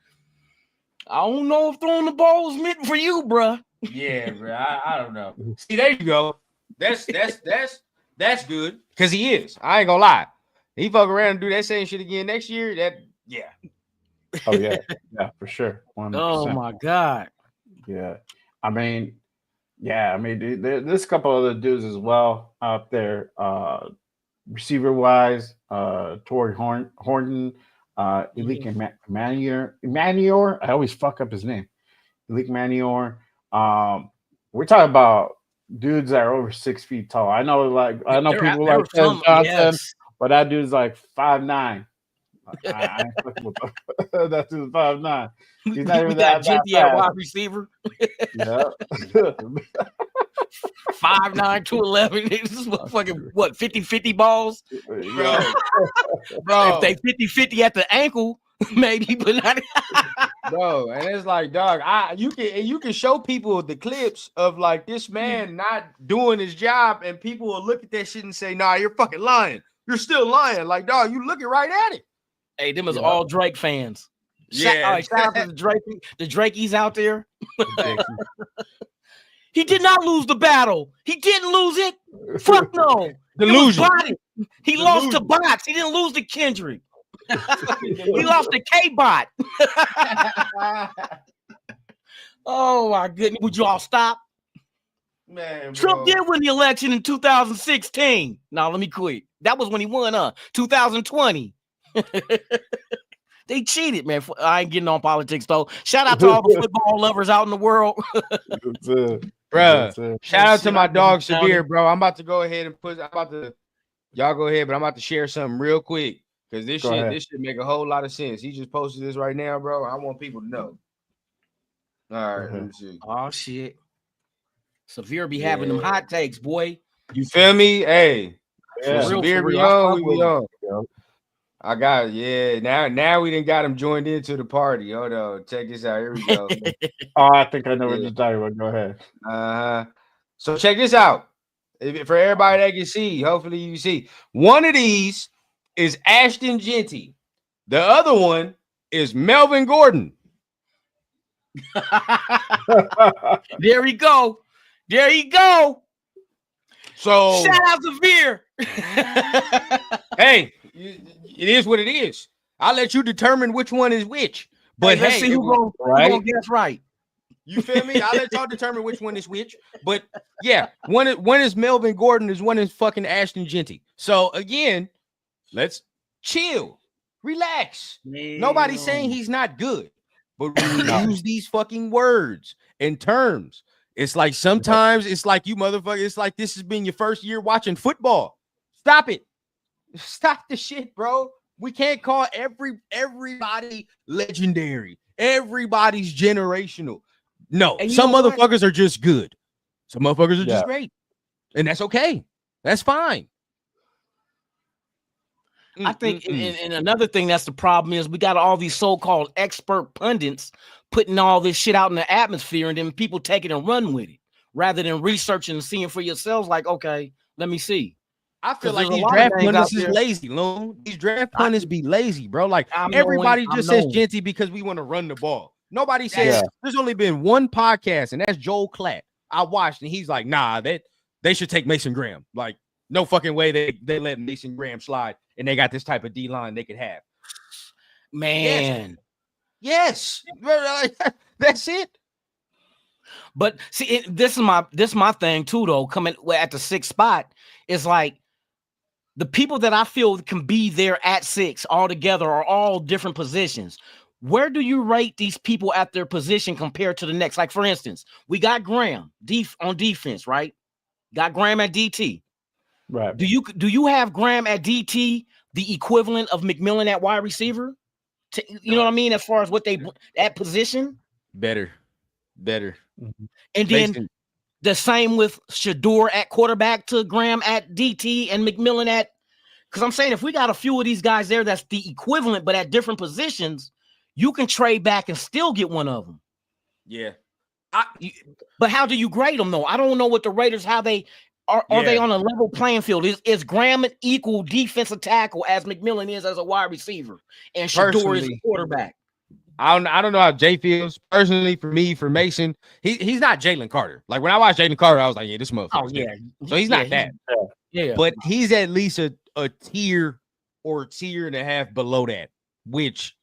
I don't know if throwing the ball is meant for you, bro. Yeah, bro. I don't know. See, there you go. That's good because he is. I ain't gonna lie. He fuck around and do that same shit again next year. Oh yeah, for sure. 100%. Oh my god. Yeah, I mean, dude, there's a couple other dudes as well out there, receiver wise. Torrey Horton, Elik Manior. I always fuck up his name. Elik Manior. We're talking about dudes that are over 6 feet tall. I know people like Ted Johnson, but that dude's like 5'9". I ain't fucking with him. That dude's 5'9". He's not even that Jeanty at wide receiver. Yeah. 5'9", 211. This is fucking what, 50-50 balls? Bro. If they 50-50 at the ankle, maybe, but not. Bro, and it's like, dog, you can show people the clips of like this man not doing his job, and people will look at that shit and say, nah, you're fucking lying. You're still lying. Like, dog, you looking right at it. Hey, them is all Drake fans. Yeah. Shout out to the Drakeys out there. He did not lose the battle. He didn't lose it. Fuck no. Delusion. He lost to bots. He didn't lose to Kendrick. He lost to K-Bot. Oh my goodness. Would you all stop? Man, Trump did win the election in 2016. Now let me quit. That was when he won, 2020. They cheated, man. I ain't getting on politics though. Shout out to all the football lovers out in the world. Bro, shout out to my dog Severe, bro. I'm about to go ahead and y'all go ahead, but I'm about to share something real quick because this shit make a whole lot of sense. He just posted this right now, bro. I want people to know. All right, let me see. Oh shit. Severe be having them hot takes, boy. You feel me? Hey, Severe be on. I got Now we done got him joined into the party. Hold on, check this out. Here we go. I think I know what you're talking about. Go ahead. So check this out. For everybody that can see, hopefully you see. One of these is Ashton Jeanty. The other one is Melvin Gordon. There he go. So shout out to Veer. Hey, it is what it is. I'll let you determine which one is which. But let's see who gonna guess right. You feel me? I'll let y'all determine which one is which. But yeah, one is Melvin Gordon, one is fucking Ashton Jeanty. So again, let's chill, relax. Man. Nobody's saying he's not good, but when you use these fucking words and terms, it's like sometimes it's like you motherfucker. It's like this has been your first year watching football. Stop the shit, bro. We can't call everybody legendary. Everybody's generational. No, some motherfuckers are just good. Some motherfuckers are just great. And that's okay. That's fine. I think and another thing that's the problem is we got all these so-called expert pundits putting all this shit out in the atmosphere, and then people take it and run with it rather than researching and seeing for yourselves like, okay, let me see. I feel like these draft pundits is lazy, Loon. These draft pundits be lazy, bro. Like everybody just says Jeanty because we want to run the ball. Nobody says there's only been one podcast, and that's Joel Klatt. I watched, and he's like, nah, they should take Mason Graham. Like, no fucking way they let Mason Graham slide, and they got this type of D-line they could have. Man. Yes. That's it. But see, this is my thing too, though. Coming at the 6th spot, it's like the people that I feel can be there at 6 altogether are all different positions. Where do you rate these people at their position compared to the next? Like, for instance, we got Graham on defense, right? Got Graham at DT. Right. Do you have Graham at DT the equivalent of McMillan at wide receiver? You know what I mean? As far as what they at position? Better. Mhm. And then Mason. the same with Shador at quarterback to Graham at DT and McMillan at, because I'm saying if we got a few of these guys there that's the equivalent, but at different positions, you can trade back and still get one of them. Yeah. But how do you grade them though? I don't know what the Raiders, how they are they on a level playing field? Is Graham an equal defensive tackle as McMillan is as a wide receiver and Shador is a quarterback? I don't know how Jay feels. Personally, for me, for Mason, he's not Jalen Carter. Like when I watched Jalen Carter, I was like, yeah, this motherfucker. Oh yeah. So he's not that. Yeah. But he's at least a tier or a tier and a half below that, which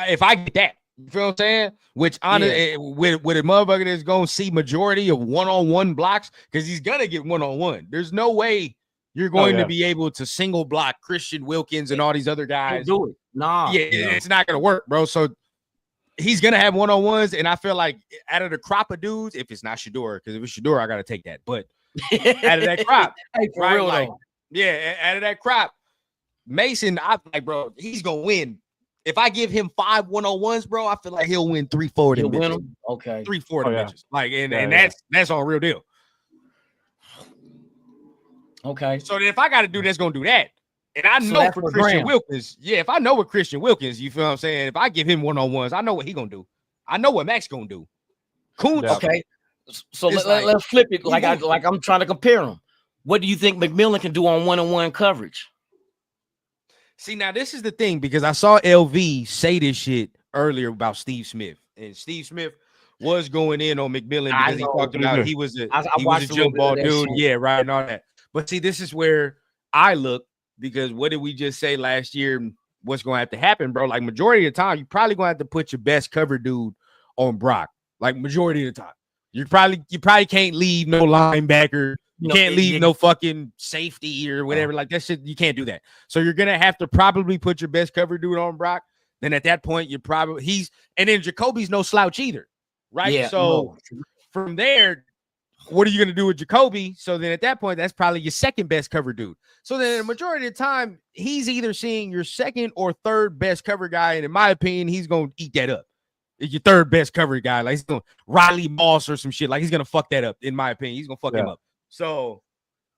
if I get that, you feel what I'm saying? Which with a motherfucker that's gonna see majority of one-on-one blocks, because he's gonna get one-on-one. There's no way you're going to be able to single block Christian Wilkins and all these other guys. Do it. Nah. Yeah, it's not gonna work, bro. So he's gonna have one-on-ones, and I feel like out of the crop of dudes, if it's not Shador, because if it's Shador, I gotta take that. But out of that crop, hey, for right? real, Like, yeah, out of that crop, Mason, I'm like, bro, he's gonna win. If I give him 5 1-on-1s, bro, I feel like he'll win 3-4 He'll of them. win them? Okay. 3-4 of them. Like, and that's on real deal. Okay. So then if I gotta do that's gonna do that. And I know for Christian Wilkins, if I know what Christian Wilkins, you feel what I'm saying? If I give him 1-on-1s, I know what he gonna do. I know what Max gonna do. Kuntz, okay. So let's flip it. Like I'm trying to compare them. What do you think McMillan can do on 1-on-1 coverage? See, now this is the thing, because I saw LV say this shit earlier about Steve Smith, and Steve Smith was going in on McMillan because he talked about he was a jump ball dude, right, and all that. But see, this is where I look, because what did we just say last year? What's going to have to happen, bro? Like majority of the time, you probably going to have to put your best cover dude on Brock. Like majority of the time, you probably can't leave no linebacker. You can't leave no fucking safety or whatever. Like that shit, you can't do that. So you're gonna have to probably put your best cover dude on Brock. Then at that point, and then Jacoby's no slouch either, right? Yeah, so from there, what are you gonna do with Jacoby? So then at that point, that's probably your second best cover dude. So then the majority of the time, he's either seeing your second or third best cover guy, and in my opinion, he's gonna eat that up. It's your third best cover guy, like he's gonna Riley Moss or some shit. Like he's gonna fuck that up. In my opinion, he's gonna fuck him up. So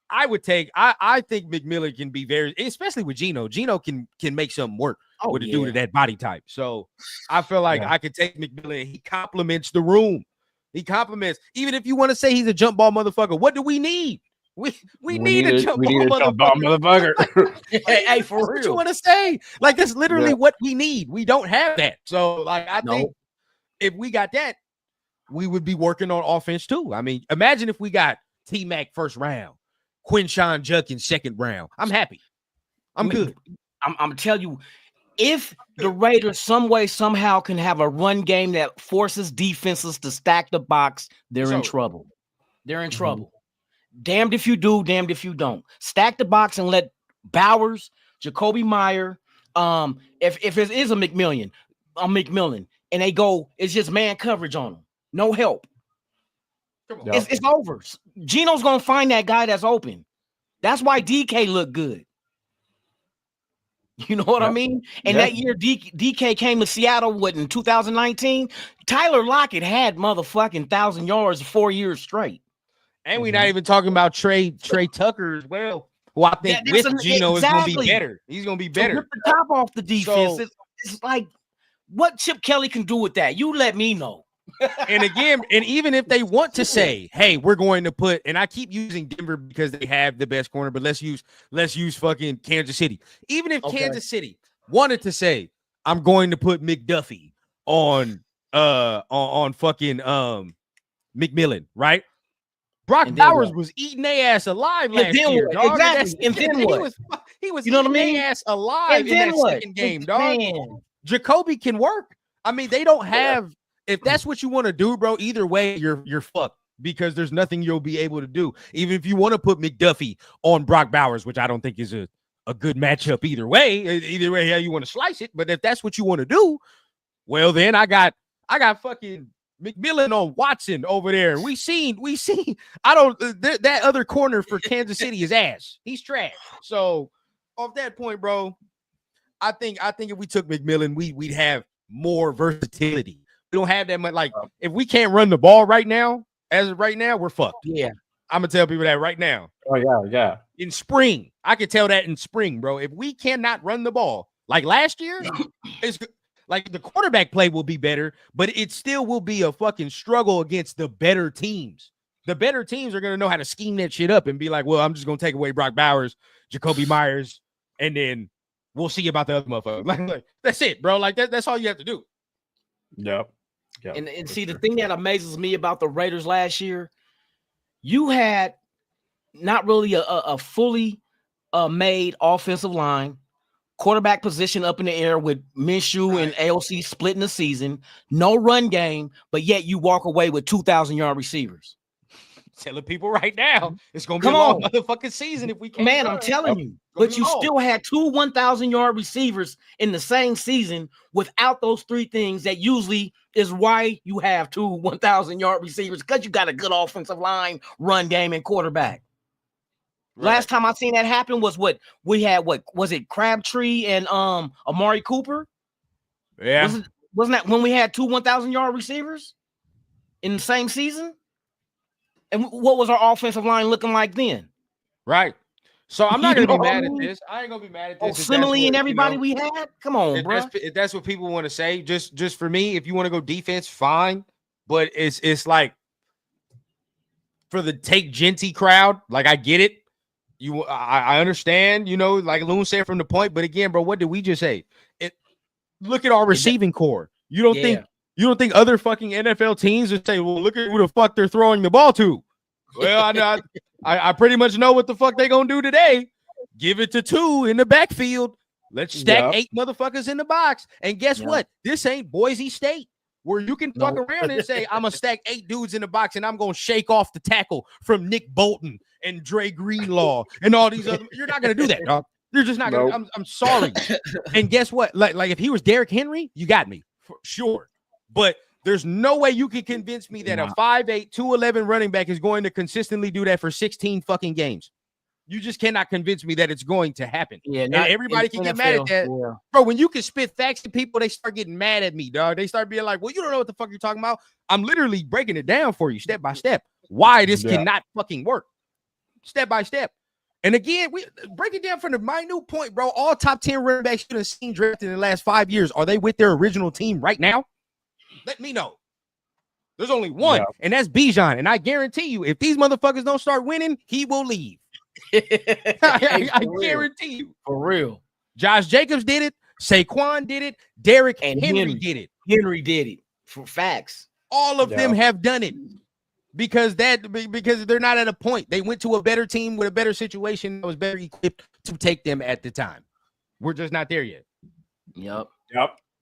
I would take. I think McMillan can be very, especially with Geno. Geno can make something work with a dude of that body type. So I feel like I could take McMillan. He complements the room. He complements. Even if you want to say he's a jump ball motherfucker, what do we need? We need a jump ball motherfucker. Hey, for real. What you want to say? Like that's literally what we need. We don't have that. So like I think if we got that, we would be working on offense too. I mean, imagine if we got T-Mac first round, Quinshawn Judkins second round. I'm happy. I'm good. I'm telling you, if the Raiders some way somehow can have a run game that forces defenses to stack the box, they're in trouble. They're in trouble. Damned if you do, damned if you don't. Stack the box and let Bowers, Jacoby Meyer, if it is a McMillan, and they go, it's just man coverage on them. No help. It's over. Geno's gonna find that guy that's open. That's why DK looked good. You know what I mean? And that year DK came to Seattle in 2019. Tyler Lockett had motherfucking 1,000 yards 4 years straight. And we're not even talking about Trey Tucker as well, who I think with Geno is gonna be better. He's gonna be better. Rip the top off the defense. So, it's like what Chip Kelly can do with that. You let me know. And again, and even if they want to say, hey, we're going to put, and I keep using Denver because they have the best corner, but let's use fucking Kansas City. Even if Kansas City wanted to say, I'm going to put McDuffie on fucking McMillan, right? Brock Bowers was eating their ass alive last year, dog. Exactly. And then what? He was you know what I mean? Their ass alive in that second game, dog. Jacoby can work. I mean, they don't have. If that's what you want to do, bro, either way, you're fucked because there's nothing you'll be able to do. Even if you want to put McDuffie on Brock Bowers, which I don't think is a a good matchup either way how you want to slice it. But if that's what you want to do, well, then I got fucking McMillan on Watson over there. And we seen that other corner for Kansas City is ass. He's trash. So off that point, bro, I think if we took McMillan, we'd have more versatility. We don't have that much. Like, if we can't run the ball right now, as of right now, we're fucked. Yeah. I'm gonna tell people that right now. Oh yeah. In spring, I could tell that in spring, bro. If we cannot run the ball like last year, it's like the quarterback play will be better, but it still will be a fucking struggle against the better teams. The better teams are gonna know how to scheme that shit up and be like, well, I'm just gonna take away Brock Bowers, Jacoby Myers, and then we'll see about the other motherfucker. Like that's it, bro. Like that's all you have to do. Yep. And see, the thing that amazes me about the Raiders last year, you had not really a fully made offensive line, quarterback position up in the air with Minshew and AOC splitting the season, no run game, but yet you walk away with 2,000-yard receivers. Telling people right now, it's gonna be a long motherfucking season if we can't. Man, I'm telling you. But you still had 2 1,000-yard receivers in the same season without those 3 things that usually is why you have 2 1,000-yard receivers, because you got a good offensive line, run game, and quarterback. Right. Last time I seen that happen was what we had. What was it? Crabtree and Amari Cooper. Yeah, wasn't that when we had 2 1,000-yard receivers in the same season? And what was our offensive line looking like then? Right. So I'm not going to be mad at this. I ain't going to be mad at this. Simile and everybody we had? Come on, bro. If that's what people want to say, just for me, if you want to go defense, fine. But it's like for the take Jeanty crowd, like I get it. I understand, like Loon said from the point. But again, bro, what did we just say? Look at our receiving core. You don't think other fucking NFL teams would say, well, look at who the fuck they're throwing the ball to? Well, I pretty much know what the fuck they gonna do today. Give it to 2 in the backfield. Let's stack 8 motherfuckers in the box. And guess what? This ain't Boise State, where you can fuck around and say, I'm gonna stack 8 dudes in the box and I'm gonna shake off the tackle from Nick Bolton and Dre Greenlaw and all these other. You're not gonna do that, dog. You're just not gonna. I'm sorry. And guess what? Like if he was Derrick Henry, you got me for sure. But there's no way you can convince me that a 5'8", 211 running back is going to consistently do that for 16 fucking games. You just cannot convince me that it's going to happen. Yeah, and everybody can get mad at that. Yeah. Bro, when you can spit facts to people, they start getting mad at me, dog. They start being like, well, you don't know what the fuck you're talking about. I'm literally breaking it down for you step by step. Why this cannot fucking work. Step by step. And again, we break it down from the minute point, bro. All top 10 running backs you have seen drafted in the last 5 years, are they with their original team right now? Let me know. There's only one, and that's Bijan. And I guarantee you, if these motherfuckers don't start winning, he will leave. I guarantee you. For real. Josh Jacobs did it. Saquon did it. Derrick and Henry did it. Henry did it. For facts. All of them have done it because they're not at a point. They went to a better team with a better situation that was better equipped to take them at the time. We're just not there yet. Yep.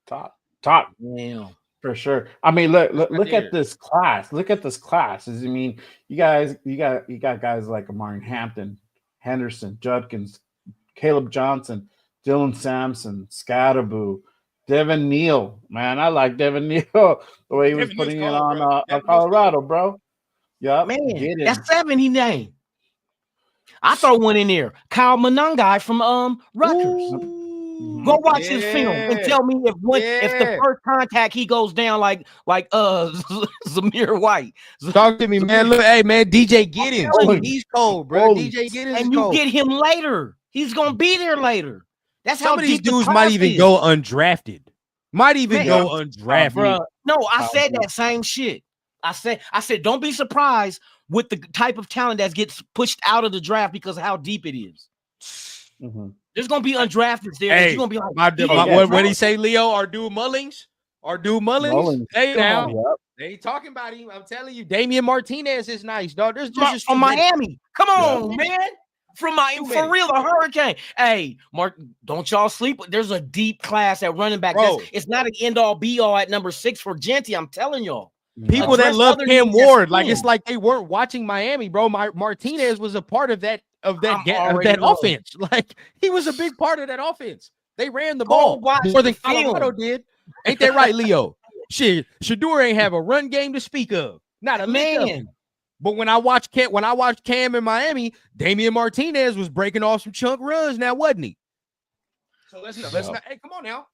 Top. Damn. For sure. I mean, look at this class. Look at this class. I mean, you got guys like Amari Hampton, Henderson, Judkins, Caleb Johnson, Dylan Sampson, Scatterboo, Devin Neal. Man, I like Devin Neal the way he was putting it on Colorado, bro. Yep. Man, that's 7 he named. I throw one in there. Kyle Monangai from Rutgers. Ooh. Go watch his film and tell me if the first contact he goes down like Zamir White. Talk to me, man. Look, hey man, DJ Giddens, he's cold, bro. DJ Giddens, and you get him later. He's gonna be there later. That's some how of these dudes might even go undrafted. Bro. No, I said that same shit. I said, don't be surprised with the type of talent that gets pushed out of the draft because of how deep it is. Mm-hmm. There's gonna be undrafted there. Hey, you're gonna be like, what did he say, Leo? Ardue Mullins? Hey, now they talking about him. I'm telling you, Damian Martinez is nice, dog. There's just from Miami. Come on, man. For real, a Hurricane. Hey, Mark, don't y'all sleep. There's a deep class at running back. It's not an end-all be-all at number 6 for Jeanty. I'm telling y'all. People that love Cam Ward, like it's like they weren't watching Miami, bro. Martinez was a part of that of that I'm of that already offense. Like he was a big part of that offense. They ran the Go ball watch more than the film. Colorado did. Ain't that right, Leo? Shit, Shador ain't have a run game to speak of. Not a lick of it. Man, But when I watched Cam in Miami, Damian Martinez was breaking off some chunk runs now, wasn't he? So let's not. Hey, come on now.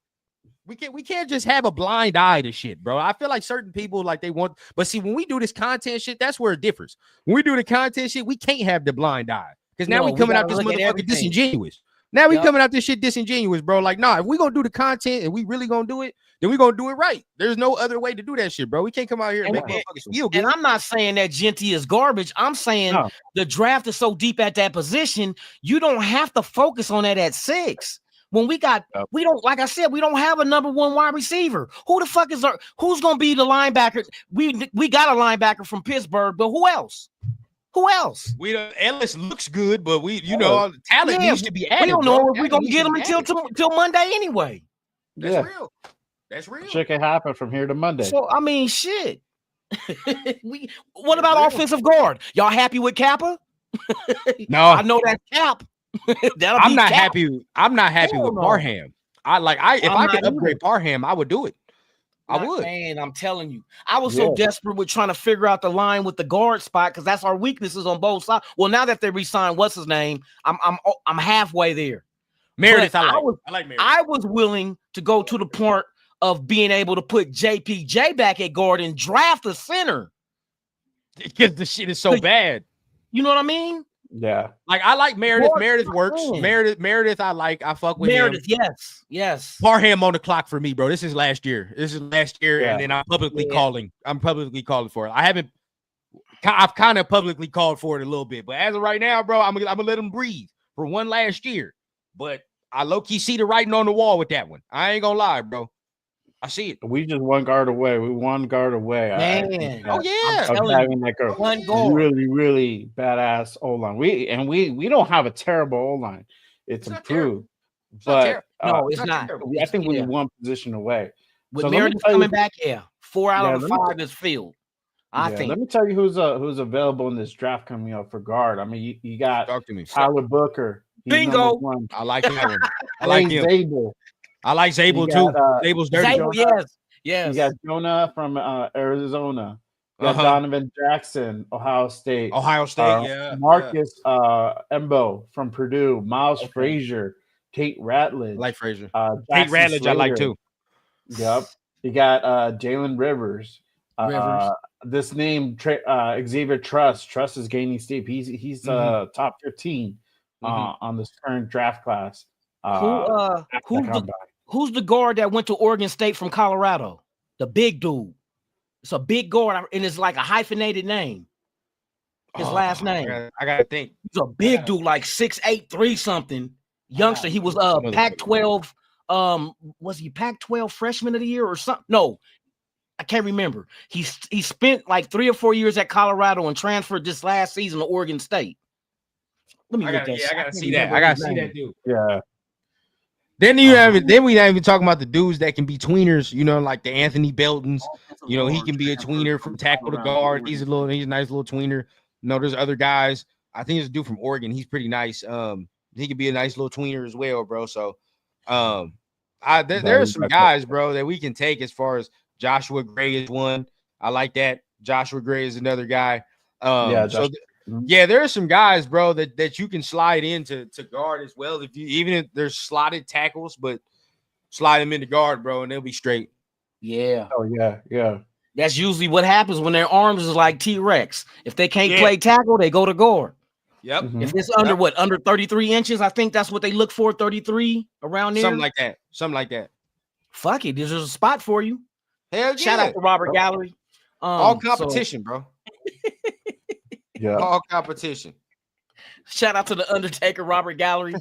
We can't just have a blind eye to shit, bro. I feel like certain people like they want, but see, when we do this content shit, that's where it differs. When we do the content shit, we can't have the blind eye because now we coming out this motherfucker disingenuous. Now we coming out this shit disingenuous, bro. Like, nah, if we gonna do the content and we really gonna do it, then we gonna do it right. There's no other way to do that shit, bro. We can't come out here and make motherfuckers feel good. And I'm not saying that Jeanty is garbage. I'm saying the draft is so deep at that position, you don't have to focus on that at 6. When we don't, like I said, we don't have a number 1 wide receiver. Who the fuck who's gonna be the linebacker? We got a linebacker from Pittsburgh, but who else? Who else? Ellis looks good, but talent needs to be added. We don't know if we're gonna get him until Monday anyway. That's real. That's real. Shit can happen from here to Monday. So I mean, shit. What about offensive guard? Y'all happy with Kappa? No, I know that's Cap. I'm not happy. I'm not happy with Parham. If I could upgrade Parham, I would do it. I would. Man, I'm telling you, I was so desperate with trying to figure out the line with the guard spot because that's our weaknesses on both sides. Well, now that they re-signed, what's his name? I'm halfway there. Meredith, I like Meredith. I was willing to go to the point of being able to put JPJ back at guard and draft a center because the shit is so bad. You know what I mean? Yeah. Like I like Meredith. Meredith works. Meredith, I fuck with Meredith, him. Yes. Parham on the clock for me, bro. This is last year. And then I'm publicly calling. I'm publicly calling for it. I've kind of publicly called for it a little bit, but as of right now, bro, I'm gonna let him breathe for one last year. But I low-key see the writing on the wall with that one. I ain't gonna lie, bro. I see it. We just one guard away. We one guard away. Man. Having like a really, really badass O-line. We don't have a terrible O-line. It's improved. But no, it's not. I think we're one position away. With Meredith coming back, 4 out of the 5 is filled. I think. Let me tell you who's available in this draft coming up for guard. I mean, you got Tyler Booker. Bingo. I like that one. I like him. Zabel. I like Zabel too. Zabel's dirty. Zabel, yes. You got Jonah from Arizona. You got Donovan Jackson, Ohio State. Marcus Embo from Purdue. Miles Frazier. Tate Ratledge. I like Frazier. Tate Ratledge, Slater. I like too. Yep. You got Jalen Rivers. This name Xavier Truss. Truss is gaining steam. He's top 15 on this current draft class. Who's the guard that went to Oregon State from Colorado? The big dude. It's a big guard, and it's like a hyphenated name. His last name. I gotta think. He's a big dude, like 6'8", 3 something. Youngster. He was Pac-12. Was he Pac-12 freshman of the year or something? No, I can't remember. He spent like 3 or 4 years at Colorado and transferred this last season to Oregon State. Let me look that. I gotta see that. I gotta see that dude. Yeah. Then we not even talking about the dudes that can be tweeners, like the Anthony Beltons. He can be a tweener from tackle to guard. He's a nice little tweener. There's other guys. I think there's a dude from Oregon. He's pretty nice. He could be a nice little tweener as well, bro. So there are some guys, bro, that we can take as far as Joshua Gray is one. I like that. Joshua Gray is another guy. There are some guys, bro, that you can slide into guard as well. Even if there's slotted tackles, but slide them into guard, bro, and they'll be straight. Yeah. Oh yeah. That's usually what happens when their arms is like T-Rex. If they can't play tackle, they go to guard. Yep. Mm-hmm. If it's under 33 inches, I think that's what they look for. 33 around there. Something like that. Fuck it. There's a spot for you. Hell yeah. Shout out to Robert Gallery. All competition, bro. Yeah. All competition. Shout out to the Undertaker, Robert Gallery.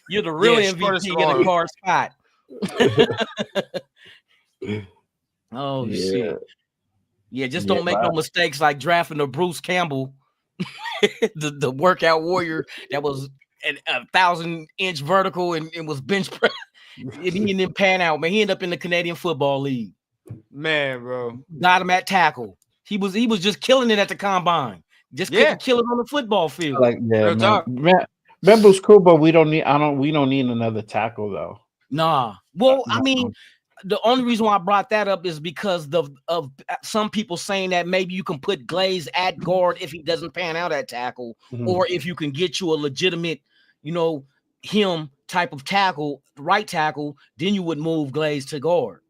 You're the real MVP in the guard spot. Oh shit. Yeah, just don't make no mistakes like drafting the Bruce Campbell, the workout warrior that was at 1,000-inch vertical and was bench press. He didn't pan out, man. He ended up in the Canadian Football League. Man, bro. Got him at tackle. He was just killing it at the combine. Just Yeah. kill it on the football field. Like, yeah, Real man. talk. Bambu's cool, but we don't need another tackle though. Nah. Well, I No. mean, the only reason why I brought that up is because of some people saying that maybe you can put Glaze at guard if he doesn't pan out at tackle, or if you can get you a legitimate, him type of tackle, right tackle, then you would move Glaze to guard.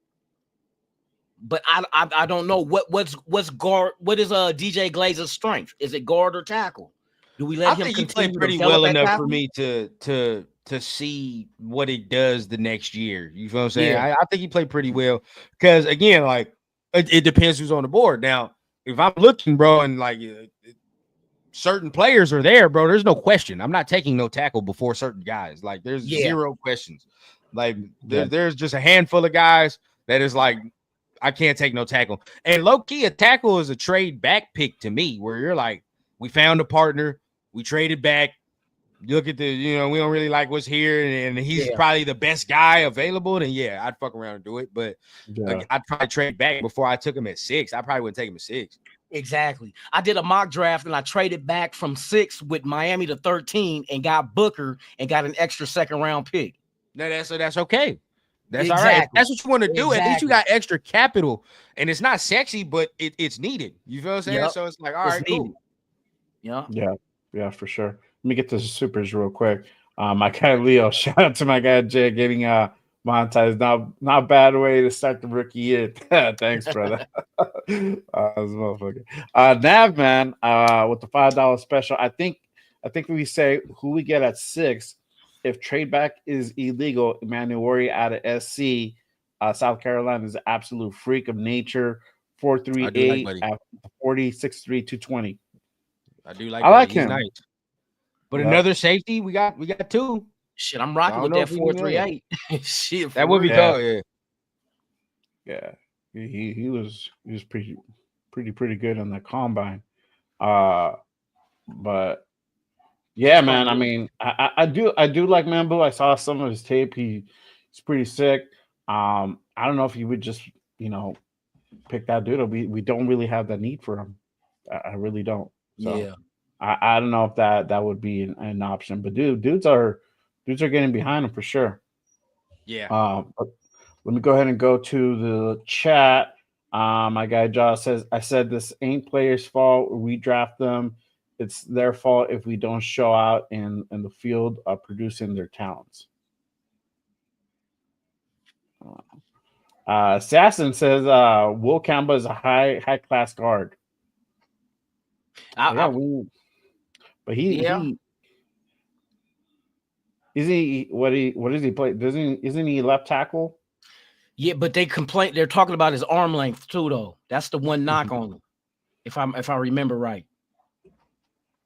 But I don't know what's guard. What is DJ Glaze's strength? Is it guard or tackle? Do we let I him think he continue played to pretty develop well at enough tackle? for me to see what it does the next year. You feel what I'm saying? Yeah. I think he played pretty well because again, like it depends who's on the board. Now, if I'm looking, bro, and like certain players are there, bro, there's no question. I'm not taking no tackle before certain guys. Like there's zero questions. Like there's just a handful of guys that is like, I can't take no tackle. And low key, a tackle is a trade back pick to me, where you're like, we found a partner, we traded back. You look at we don't really like what's here, and he's probably the best guy available. Then yeah, I'd fuck around and do it. But I'd probably trade back before I took him at 6. I probably wouldn't take him at 6. Exactly. I did a mock draft and I traded back from 6 with Miami to 13 and got Booker and got an extra second round pick. No, that's okay. That's Exactly. all right. If that's what you want to do. At least you Exactly. got extra capital, and it's not sexy, but it's needed. You feel what I'm saying? Yep. So it's like, all right, cool. Yeah, for sure. Let me get to the supers real quick. My guy Leo, shout out to my guy Jay getting monetized. Not bad way to start the rookie year. Thanks, brother. This motherfucker. Nav man, with the $5 special. I think we say who we get at 6. If trade back is illegal, Emmanuel out of SC, South Carolina is an absolute freak of nature. 4.38 at 40, 6'3", 220. I do like. I like He's him. nice. But another safety, we got 2. Shit, I'm rocking with that 4.38. Shit, that would be cool. Yeah. He was pretty good on the combine. But yeah, man. I mean, I do like Mambu. I saw some of his tape. He's pretty sick. I don't know if you would just pick that dude. We don't really have that need for him. I really don't. So yeah. I don't know if that would be an option. But dudes are getting behind him for sure. Yeah. But let me go ahead and go to the chat. My guy Josh says, I said this ain't players' fault. We draft them. It's their fault if we don't show out in the field producing their talents. Assassin says Will Campbell is a high class guard. But he what does he play? Isn't he left tackle? Yeah, but they're talking about his arm length too, though. That's the one knock on him, if I remember right.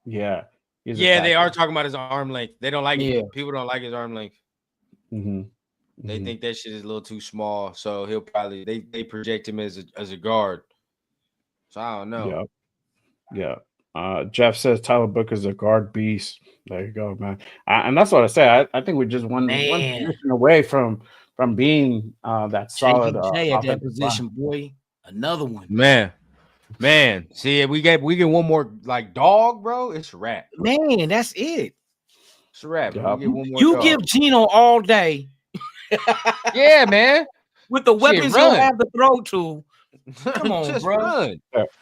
Yeah. They are talking about his arm length. They don't like it. People don't like his arm length. They think that shit is a little too small. So he'll probably they project him as a guard. So I don't know. Yeah. Jeff says Tyler Booker's a guard beast. There you go, man. And that's what I say. I think we're just one position away from being that solid at that position, boy. Another one. Man. See, if we get one more like dog, bro, it's a wrap. Man, that's it. It's a wrap. Yep. You give Gino all day. Yeah, man. With the weapons he'll have to throw to. Come on, bro.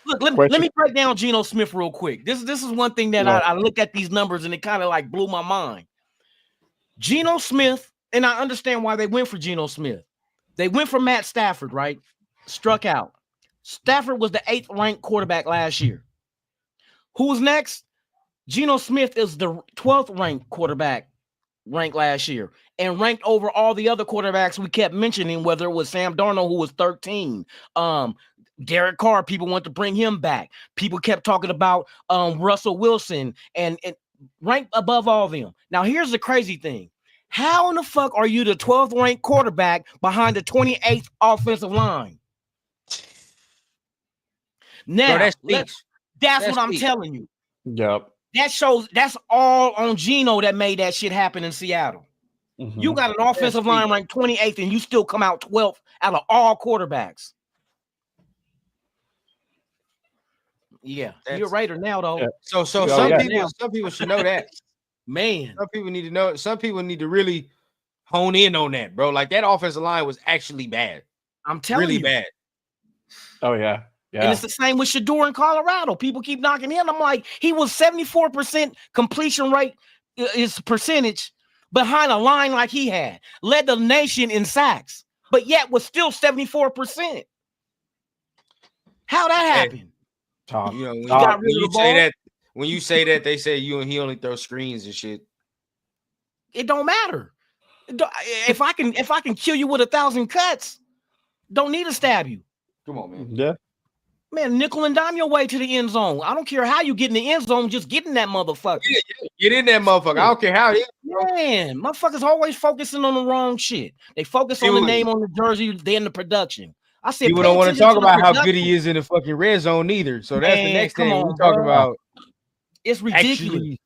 Look, let me break down Geno Smith real quick. This is one thing that I looked at these numbers and it kind of like blew my mind. Geno Smith, and I understand why they went for Geno Smith. They went for Matt Stafford, right? Struck out. Stafford was the 8th ranked quarterback last year. Who was next? Geno Smith is the 12th ranked quarterback ranked last year and ranked over all the other quarterbacks we kept mentioning, whether it was Sam Darnold, who was 13, Derek Carr, people want to bring him back. People kept talking about Russell Wilson and ranked above all of them. Now, here's the crazy thing. How in the fuck are you the 12th ranked quarterback behind the 28th offensive line? Now, that's what I'm telling you. Yep. That shows that's all on Geno that made that shit happen in Seattle. You got an offensive line ranked 28th and you still come out 12th out of all quarterbacks. Yeah, That's- you're a Raider now, though. Yeah. So Oh, some yeah. people should know that. Man, Some people need to know. Some people need to really hone in on that, bro. Like that offensive line was actually bad, I'm telling really you. bad. Oh yeah. And Yeah. it's the same with Shador in Colorado. People keep knocking him. I'm like, he was 74% completion rate, his percentage behind a line like he had, led the nation in sacks, but yet was still 74%. How that happened? Tough. You know, when, Tough. got rid when of you the say ball? that, when you say that, they say he only throws screens and shit. It don't matter. If I can kill you with 1,000 cuts, don't need to stab you. Come on, man. Yeah. Man, nickel and dime your way to the end zone. I don't care how you get in the end zone, just get in that motherfucker. Get in that motherfucker. I don't care how. Man, motherfuckers always focusing on the wrong shit. They focus on the name on the jersey, then the production. I said People pay don't want to attention talk the about how production. good he is in the fucking red zone either. So that's the Man, next come thing on, we talk bro. about. It's ridiculous.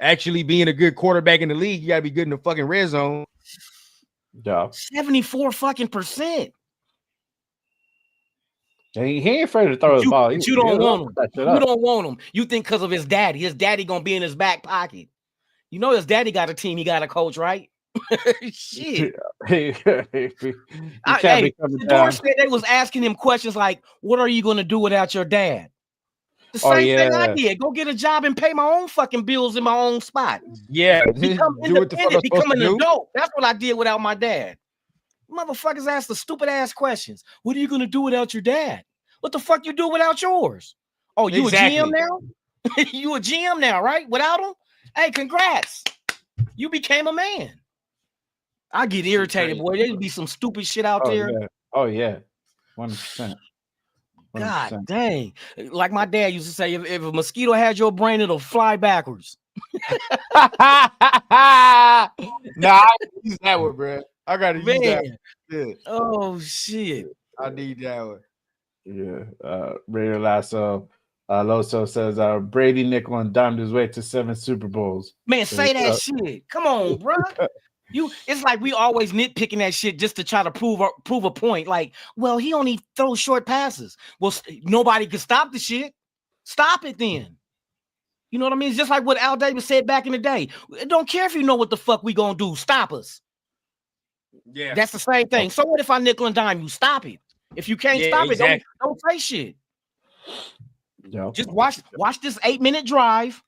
Actually being a good quarterback in the league, you gotta be good in the fucking red zone. Yeah. 74 fucking percent. He ain't afraid to throw the ball. But you don't want him. That shit You up. don't want him. You think because of his daddy. His daddy gonna be in his back pocket. You know his daddy got a team. He got a coach, right? Shit. He can't be coming Shador down. said they was asking him questions like, "What are you gonna do without your dad?" The Oh, same thing I yeah. did. Go get a job and pay my own fucking bills in my own spot. Yeah, Become do what the fuck I'm independent. supposed Become to an do. adult. That's what I did without my dad. Motherfuckers ask the stupid ass questions. What are you gonna do without your dad? What the fuck you do without yours? Oh, you Exactly. a GM now? You a GM now, right? Without him? Hey, congrats. You became a man. I get irritated, boy. There'd be some stupid shit out there. Yeah. Oh yeah. 100%. God dang. Like my dad used to say, if a mosquito had your brain, it'll fly backwards. Nah, I gotta use that one, bro. I gotta use that. Man. Oh shit. I need that one. Yeah. Raider Lasso. Loso says Brady nickel and dimed his way to 7 Super Bowls. Man, say that shit. Come on, bro. It's like we always nitpicking that shit just to try to prove a point. Like, well, he only throws short passes. Well, nobody can stop the shit. Stop it then. You know what I mean? It's just like what Al Davis said back in the day. Don't care if you know what the fuck we gonna do. Stop us. Yeah, That's the same thing. So what if I nickel and dime you? Stop it. If you can't stop it, don't say shit. Yeah. Just watch this 8-minute drive.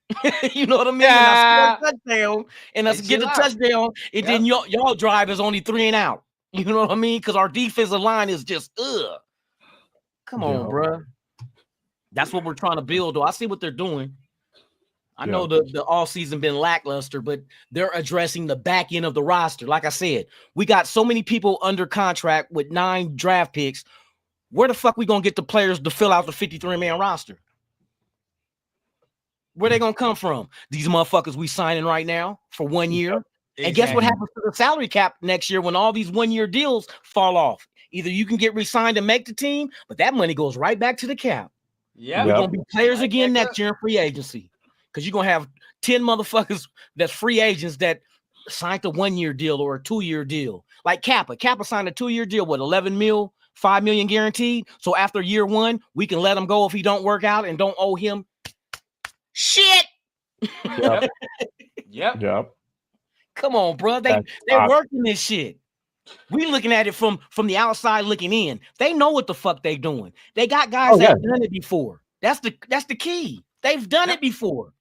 You know what I mean? Yeah. And I score a touchdown, and us get a touchdown, and then y'all drive is only 3 and out. You know what I mean? Because our defensive line is just Come on, bro. That's what we're trying to build. Though I see what they're doing. I know the all season been lackluster, but they're addressing the back end of the roster. Like I said, we got so many people under contract with 9 draft picks. Where the fuck we gonna get the players to fill out the 53-man roster? Where they gonna come from? These motherfuckers we signing right now for 1 year. Exactly. And guess what happens to the salary cap next year when all these 1-year deals fall off? Either you can get re-signed and make the team, but that money goes right back to the cap. Yeah, we're gonna be players again next year in free agency. Because you're gonna have 10 motherfuckers that's free agents that signed a 1-year deal or a 2-year deal. Like Kappa. Kappa signed a 2-year deal, what, 11 mil, 5 million guaranteed. So after year 1, we can let him go if he don't work out and don't owe him shit. Yep. Come on, bro. They're working this shit. We looking at it from the outside looking in. They know what the fuck they doing. They got guys that have done it before. That's the key. They've done it before.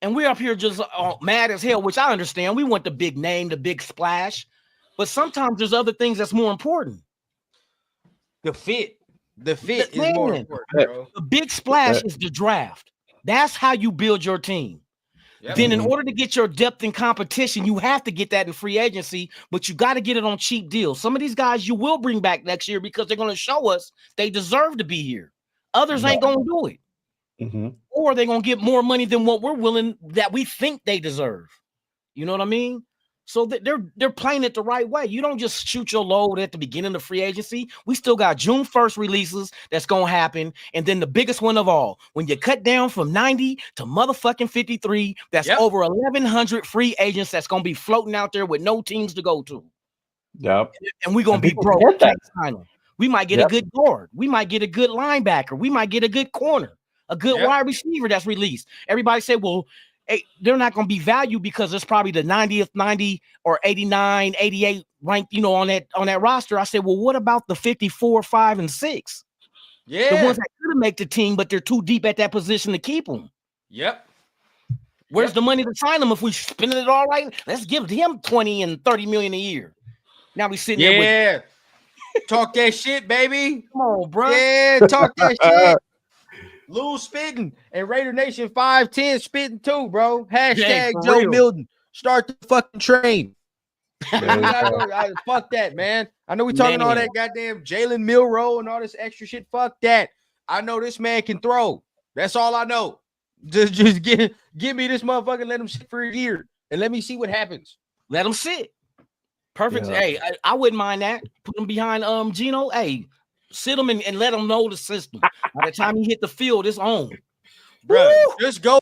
And we're up here just mad as hell, which I understand. We want the big name, the big splash. But sometimes there's other things that's more important. The fit is more important, bro. The big splash is the draft. That's how you build your team. Yep. Then in order to get your depth in competition, you have to get that in free agency, but you got to get it on cheap deals. Some of these guys you will bring back next year because they're going to show us they deserve to be here. Others ain't going to do it. Mm-hmm. Or they're going to get more money than what that we think they deserve. You know what I mean? So they're playing it the right way. You don't just shoot your load at the beginning of free agency. We still got June 1st releases that's going to happen. And then the biggest one of all, when you cut down from 90 to motherfucking 53, that's over 1,100 free agents that's going to be floating out there with no teams to go to. Yep. And we're going to be broke. We might get a good guard. We might get a good linebacker. We might get a good corner. a good wide receiver that's released. Everybody said, well, hey, they're not going to be valued because it's probably the 90th, 90 or 89, 88 ranked, on that roster. I said, well, what about the 54, 5, and 6? Yeah. The ones that could make the team, but they're too deep at that position to keep them. Yep. Where's the money to sign them if we spend it all right? Let's give him 20 and 30 million a year. Now we sitting there with talk that shit, baby. Come on, bro. Yeah, talk that shit. Lou spitting and Raider Nation 510 spitting too, bro. Hashtag Joe real. Milton. Start the fucking train. Fuck that, man. I know we talking all that goddamn Jalen Milroe and all this extra shit. Fuck that. I know this man can throw. That's all I know. Just give me this motherfucker. Let him sit for a year and let me see what happens. Let him sit. Perfect. Yeah. Hey, I wouldn't mind that. Put him behind Geno. Hey, sit him and let him know the system. By the time he hit the field, it's on. Bro, just go.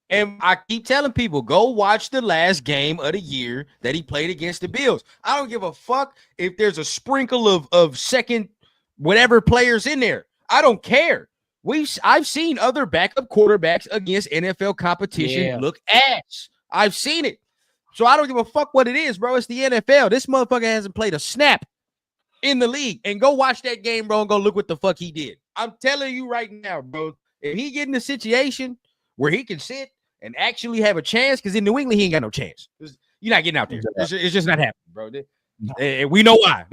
And I keep telling people, go watch the last game of the year that he played against the Bills. I don't give a fuck if there's a sprinkle of second whatever players in there. I don't care. I've seen other backup quarterbacks against NFL competition look ass. I've seen it. So I don't give a fuck what it is, bro. It's the NFL. This motherfucker hasn't played a snap in the league. And go watch that game, bro, and go look what the fuck he did. I'm telling you right now, bro, if he get in a situation where he can sit and actually have a chance, because in New England, he ain't got no chance. You're not getting out there. It's just not happening, bro. And we know why.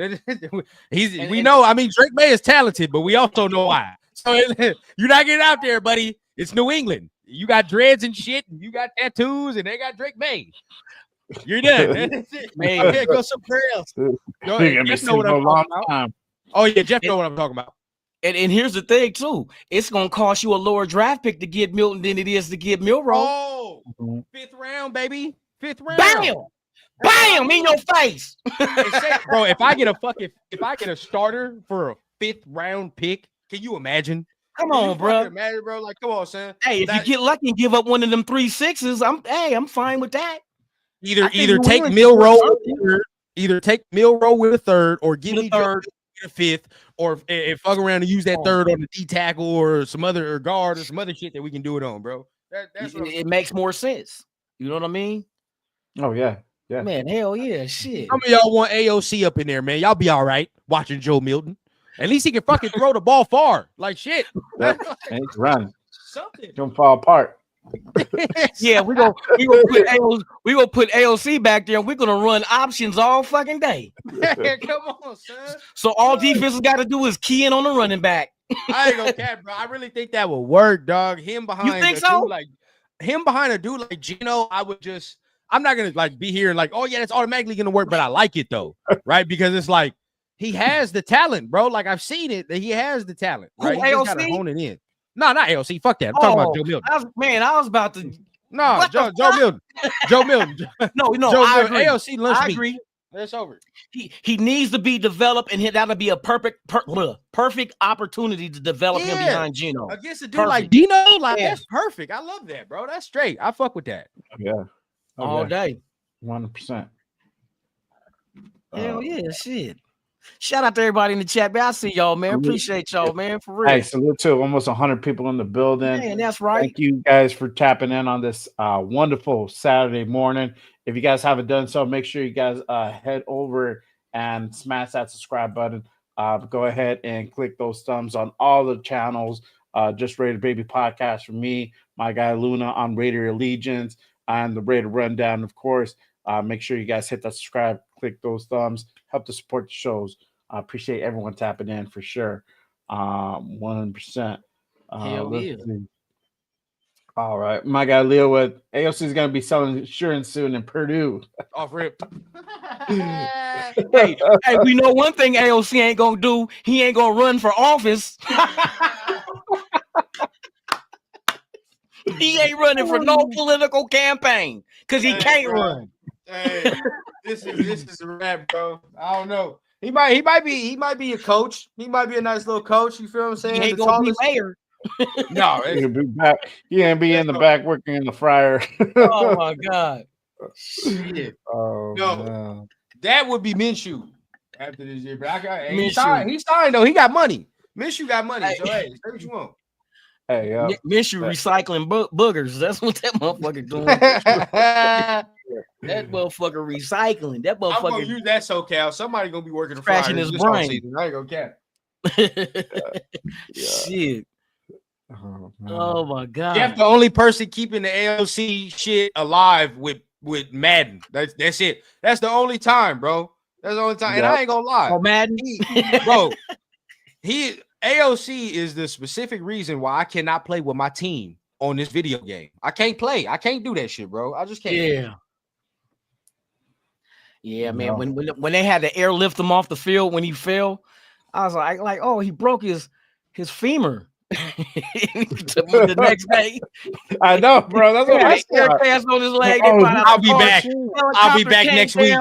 We know. I mean, Drake May is talented, but we also know why. So you're not getting out there, buddy. It's New England. You got dreads and shit, and you got tattoos, and they got Drake May. You're done. That's it. Man, I can't go somewhere else. Jeff know what I'm talking about. Oh, yeah, Jeff know what I'm talking about. And here's the thing, too. It's going to cost you a lower draft pick to get Milton than it is to get Milroe. Oh, fifth round, baby. Fifth round. Bam! Bam! In your face. Bro, if I get a starter for a fifth round pick, can you imagine? Come on, bro. Imagine, bro. Like, come on, son. Hey, if you get lucky and give up one of them 3 6s, I'm fine with that. Either take Milroe with a third, or give me a fifth, or if fuck around and use that third on the D tackle or some other guard or some other shit that we can do it on, bro. That's what it makes more sense. You know what I mean? Oh yeah, yeah. Man, hell yeah, shit. Some of y'all want AOC up in there, man. Y'all be all right watching Joe Milton. At least he can fucking throw the ball far, like shit. And run. Something Don't fall apart. Yeah, we gonna put AOC back there, and we're gonna run options all fucking day. Come on, son. So all defenses got to do is key in on the running back. I ain't gonna cap, bro. I really think that will work, dog. Him behind a dude like Geno, I'm not gonna like be here and like, oh yeah, that's automatically gonna work, but I like it though, right? Because it's like he has the talent, bro. Like I've seen it that he has the talent, right? He just gotta hone it in. No, not AOC. Fuck that. I'm talking about Joe Milton. I was about to. No, Joe Milton. Joe Milton. No. Joe I Milton. agree. AOC lunch I meat. agree. That's over. He needs to be developed, and that'll be a perfect opportunity to develop him behind Geno. Against a dude like Dino, like that's perfect. I love that, bro. That's straight. I fuck with that. Yeah. All day. 100%. Hell yeah, shit. Shout out to everybody in the chat, man. I see y'all, man. Appreciate y'all, man. For real. Hey, salute to almost 100 people in the building. Man, that's right. Thank you guys for tapping in on this wonderful Saturday morning. If you guys haven't done so, make sure you guys head over and smash that subscribe button. Go ahead and click those thumbs on all the channels. Just Raider Baby Podcast for me, my guy Luna on Raider Allegiance, and the Raider Rundown, of course. Make sure you guys hit that subscribe, click those thumbs, help to support the shows. I appreciate everyone tapping in for sure. 100%. Hell yeah. All right. My guy Leo with AOC is going to be selling insurance soon in Purdue. Off rip. hey, we know one thing AOC ain't going to do. He ain't going to run for office. He ain't running for no political campaign because he can't run. Hey, this is a wrap, bro. I don't know. He might be a coach. He might be a nice little coach. You feel what I'm saying? He ain't gonna be mayor. No, he'll be back. He ain't be in the back working in the fryer. Oh my god. Shit. Oh no, man. That would be Minshew after this year. But he signed though. He got money. Minshew got money. So hey, say what you want. Hey, yo. Miss you recycling boogers. That's what that motherfucker doing. That motherfucker recycling. That I'm gonna motherfucker use that SoCal. Somebody gonna be working the scratching Fridays his this whole brain. season. I ain't gonna cap. Shit. Oh my god. Jeff, the only person keeping the AOC shit alive with Madden. That's it. That's the only time, bro. That's the only time. And I ain't gonna lie. Oh, Madden? Bro, AOC is the specific reason why I cannot play with my team on this video game. I can't play. I can't do that shit, bro. I just can't. Yeah, man. When they had to airlift him off the field when he fell, I was like, oh, he broke his femur. The next day, I know, bro. That's what I said. Cast on his leg. I'll be back. I'll be back next week.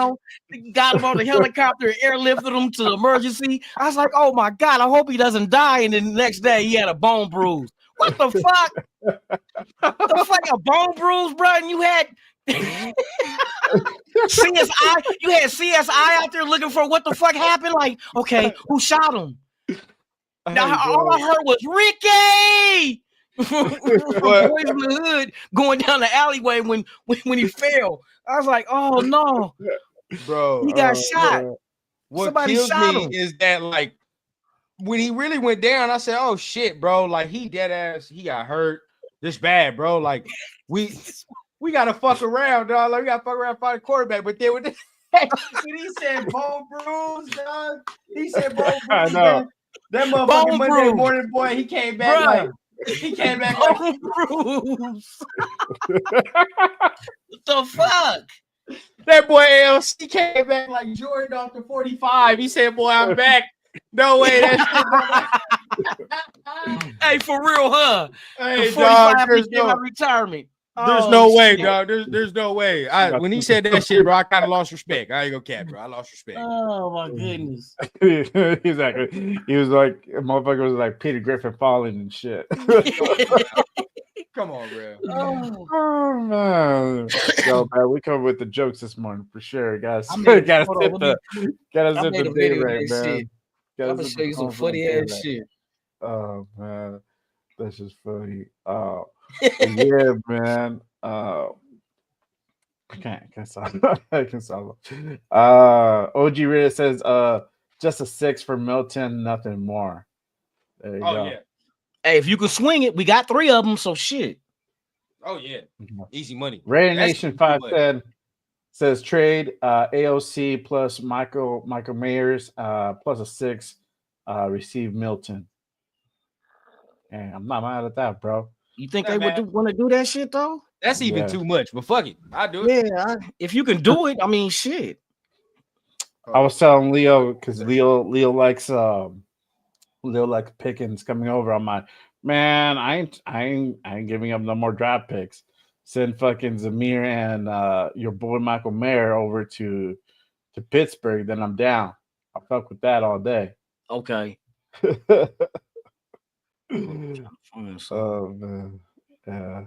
Got him on the helicopter, airlifted him to the emergency. I was like, oh my god, I hope he doesn't die. And then the next day, he had a bone bruise. What the fuck? The fuck, a bone bruise, bro? And you had CSI. You had CSI out there looking for what the fuck happened. Like, okay, who shot him? Now, all I heard was Ricky from Boys in the Hood going down the alleyway when he fell. I was like, oh no, bro, he got shot. What Somebody kills shot me him. is that, like, when he really went down, I said, oh shit, bro, like, he dead ass, he got hurt this bad, bro. Like, we gotta fuck around, dog. Like, we gotta fuck around, find a quarterback. But then when he said bone bruise, dog, he said bone bruise. I know. That motherfucking Monday morning boy, he came back like bone bruise. What the fuck? That boy AOC came back like Jordan off the 45. He said, boy, I'm back. No way. That shit. Hey, for real, huh? Hey, the dog, my retirement. There's no way, dog. There's no way. When he said that shit, bro, I kind of lost respect. I ain't gonna cap, bro. I lost respect. Oh my goodness. Exactly. He was like, motherfucker was like Peter Griffin falling and shit. Come on, bro. Oh man. Yo, man, we come with the jokes this morning for sure, guys. Gotta zip the day right, man. I'm gonna show you some funny ass shit. Oh man, that's just funny. Yeah, man. I can't solve. I can solve. OG Rita says, just a 6 for Milton, nothing more. There you go. Yeah. Hey, if you can swing it, we got 3 of them. So shit. Oh yeah, easy money. Ray Nation 510 says trade AOC plus Michael Mayers plus a 6. Receive Milton. And I'm not mad at that, bro. You think they would want to do that shit though? That's even too much, but fuck it, I do it. Yeah, if you can do it, I mean, shit. I was telling Leo because Leo likes Pickens coming over. I'm like, man, I ain't giving up no more draft picks. Send fucking Zamir and your boy Michael Mayer over to Pittsburgh, then I'm down. I'll fuck with that all day. Okay. Oh man. Yeah.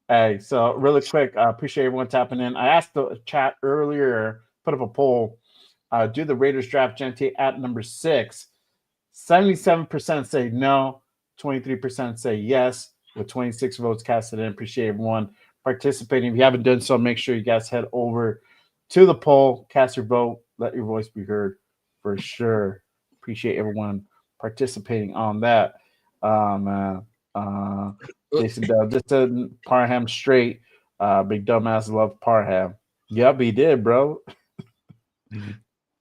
Hey, so really quick, I appreciate everyone tapping in. I asked the chat earlier, put up a poll. Do the Raiders draft Jeanty at number 6? 77% say no, 23% say yes, with 26 votes casted in. Appreciate everyone participating. If you haven't done so, make sure you guys head over to the poll, cast your vote, let your voice be heard for sure. Appreciate everyone participating on that. Jason Dell just said Parham straight. Big dumbass love Parham. Yep, he did, bro.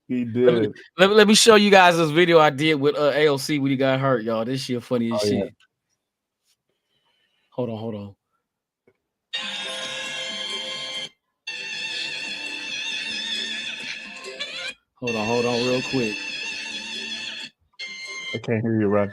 He did. Let me show you guys this video I did with AOC when he got hurt, y'all. This shit funny as shit. Yeah. Hold on. Hold on, real quick. I can't hear you, Rod.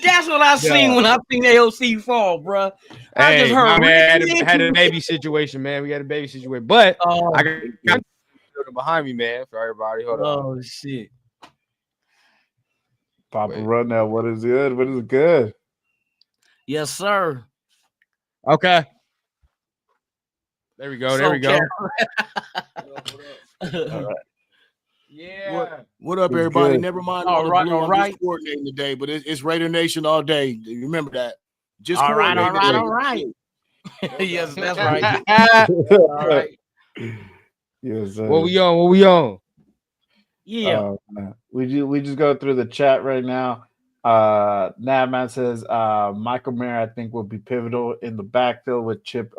That's what I seen when I seen AOC fall, bro. I just heard. Had a baby situation, man. We had a baby situation, but I got behind me, man. For everybody, hold on. Oh shit, Papa, run now. What is good? What is good? Yes, sir. Okay. There we go. There we go. All right. Yeah. What up, It's everybody? good. Never mind All all the right, blue. all I'm right. just coordinating today, but it's Raider Nation all day. Remember that. Just All right, all coordinating right, today. all right. Yes, that's right. All right. Yes, sir. What we on? What we on? Yeah. Man. We just go through the chat right now. Navman says Michael Mayer, I think, will be pivotal in the backfield with Chip's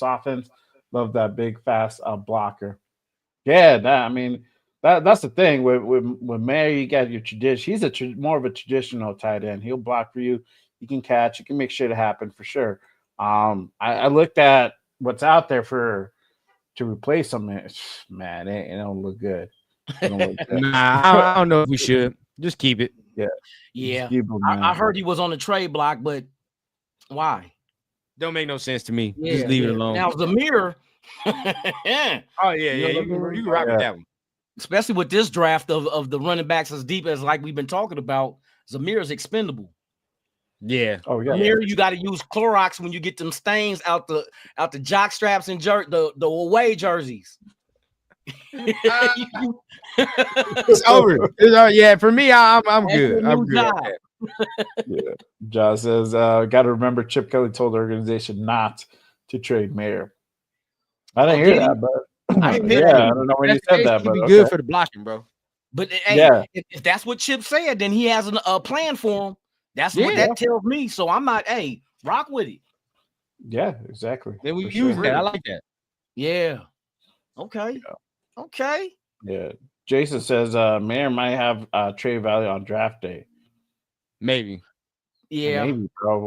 offense. Love that big, fast blocker. Yeah, that's the thing with Mayer. You got your tradition. He's more of a traditional tight end. He'll block for you. You can catch. You can make shit happen for sure. I looked at what's out there to replace him. Man, it don't look good. It don't look good. Nah, I don't know if we should. Just keep it. Yeah. Yeah. Keep him, I man. heard he was on the trade block, but why? Don't make no sense to me. Yeah, Just leave it alone. Now Zamir, Oh yeah, yeah. You can rock with that one. especially with this draft of the running backs as deep as like we've been talking about, Zamir is expendable. Yeah. Oh yeah. Zamir, you got to use Clorox when you get them stains out the jock straps and the away jerseys. It's over. Yeah, for me, I'm good. I'm good. Yeah. Josh says, got to remember Chip Kelly told the organization not to trade Mayer. I didn't hear that, but I didn't yeah, hear I that. don't know when you said that, but be okay. good for the blocking, bro. But hey, Yeah. if that's what Chip said, then he has a plan for him. That's what Yeah. that tells me. So I'm not, hey, rock with it. Yeah, exactly. Then we For use sure. that. I like that. Yeah. Okay. Yeah. Okay. Yeah. Jason says Mayer might have trade value on draft day. Maybe. Yeah. Maybe, bro.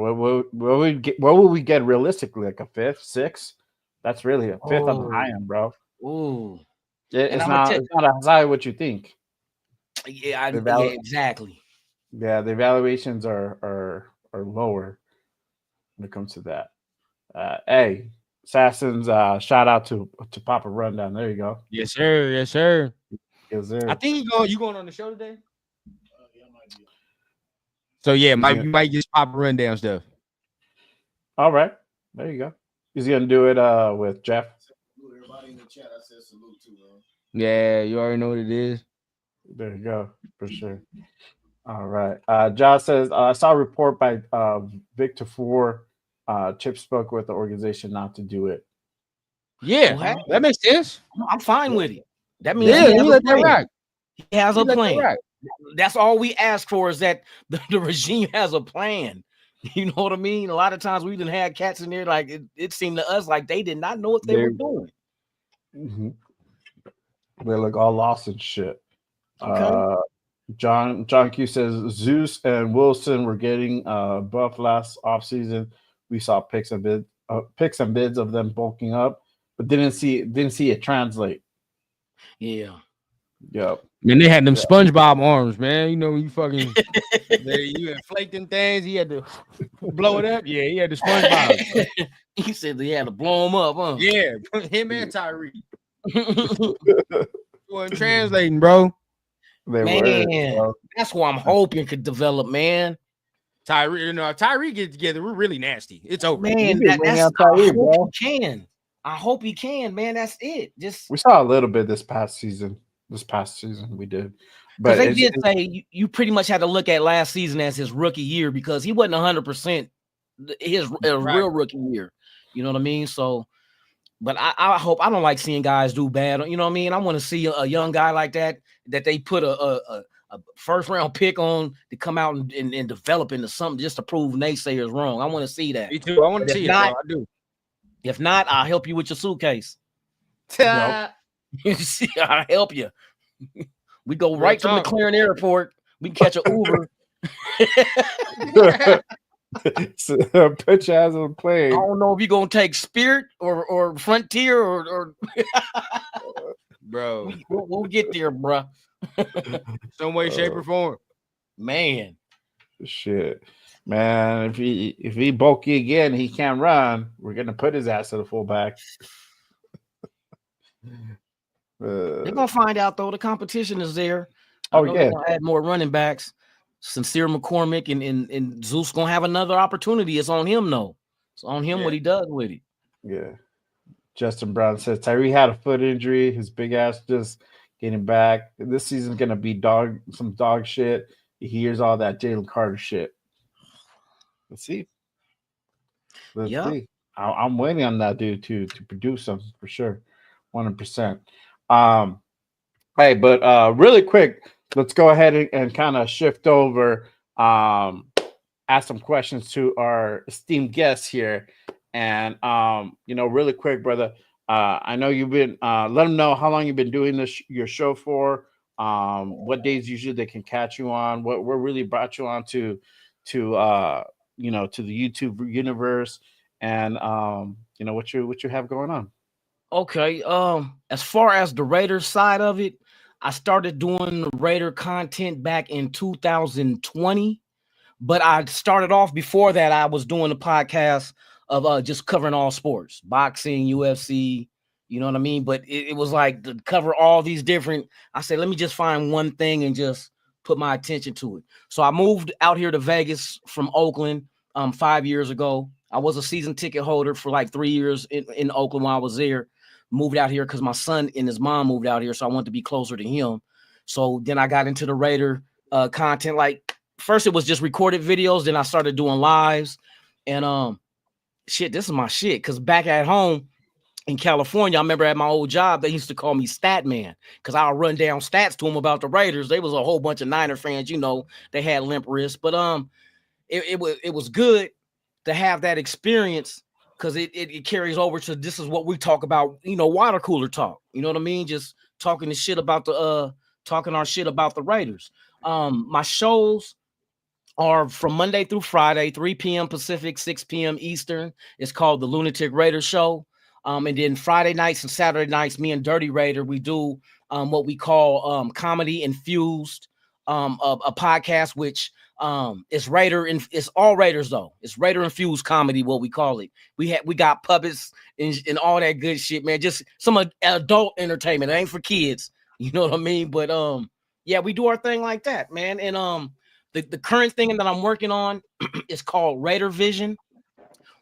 What would we get realistically? Like a fifth, sixth? That's really a fifth on the high end, bro. Ooh. It's not as high what you think. Yeah, exactly. Yeah, the evaluations are lower when it comes to that. Hey, Assassins, shout out to Papa Rundown. There you go. Yes, sir. Yes, sir. Yes, sir. I think you going on the show today? So yeah, you might just pop a rundown stuff. All right. There you go. He's gonna do it with Jeff. Everybody in the chat, I said salute to, man. Yeah, you already know what it is. There you go, for sure. All right. Josh says, I saw a report by Victor Four. Chip spoke with the organization not to do it. Yeah, Well, hey, that makes sense. I'm fine with it. That means Yeah, he has you a let that plan. rock. He has You a let that plan. rock. That's all we ask for, is that the regime has a plan. You know what I mean? A lot of times we didn't have cats in there, like it seemed to us like they did not know what they were doing. Mm-hmm. They look all lost and shit. Okay. John Q says Zeus and Wilson were getting buff last offseason. We saw picks and bids of them bulking up, but didn't see it translate. Yeah. Yep. Man, they had them SpongeBob arms, man. You know, you fucking you inflate them things. He had to blow it up. Yeah, he had the SpongeBob. He said they had to blow him up, huh? Yeah, him and Tyreek. Wasn't translating, bro. They Man, were. that's what I'm hoping could develop, man. Tyreek, if Tyreek gets together, we're really nasty. It's over. Man, You be that's on Tyreek, bro. he can. I hope he can, man. That's it. Just We saw a little bit this past season. We did. But because they did say you pretty much had to look at last season as his rookie year, because he wasn't 100% his real rookie year. You know what I mean? So, but I hope, I don't like seeing guys do bad. You know what I mean? I want to see a young guy like that they put a first round pick on to come out and develop into something just to prove naysayers wrong. I want to see that. Me too. I want to see it. Bro. I do. If not, I'll help you with your suitcase. Yep. See, I'll help you. We go right to McLaren Airport. We can catch an Uber. Put your ass on a plane. I don't know if you're gonna take Spirit or Frontier or Bro. We'll get there, bro. Some way, shape, or form. Man. Shit. Man, if he bulky again, he can't run. We're gonna put his ass to the fullback. They're gonna find out though. The competition is there. Oh they're yeah, gonna add more running backs. Sincere McCormick and Zeus gonna have another opportunity. It's on him, though. It's on him what he does with it. Yeah. Justin Brown says Tyree had a foot injury. His big ass just getting back. This season's gonna be some dog shit. He hears all that Jalen Carter shit. Let's see. Let's see. I'm waiting on that dude to produce something for sure, 100%. Hey, but really quick, let's go ahead and kind of shift over. Ask some questions to our esteemed guests here, and really quick, brother. I know you've been. Let them know how long you've been doing your show for. What days usually they can catch you on. What really brought you on to the YouTube universe, and what you have going on. Okay. As far as the Raiders side of it, I started doing the Raider content back in 2020, but I started off before that. I was doing a podcast of just covering all sports, boxing, UFC. You know what I mean? But it was like to cover all these different. I said, let me just find one thing and just put my attention to it. So I moved out here to Vegas from Oakland 5 years ago. I was a season ticket holder for like 3 years in Oakland while I was there. Moved out here because my son and his mom moved out here, so I wanted to be closer to him. So then I got into the Raider content. Like first it was just recorded videos, then I started doing lives. And this is my shit. Because back at home in California, I remember at my old job, they used to call me Stat Man because I'll run down stats to them about the Raiders. They was a whole bunch of Niner fans, they had limp wrists. But it was good to have that experience because it carries over to this is what we talk about, water cooler talk. You know what I mean? Just talking our shit about the Raiders. My shows are from Monday through Friday, 3 p.m. Pacific, 6 p.m. Eastern. It's called the Lunatic Raider Show. And then Friday nights and Saturday nights, me and Dirty Raider, we do what we call comedy infused, a podcast, which it's Raider and it's all Raiders though. It's Raider infused comedy, what we call it. We got puppets and all that good shit, man. Just some adult entertainment. It ain't for kids, you know what I mean? But we do our thing like that, man. And the current thing that I'm working on is called Raider Vision,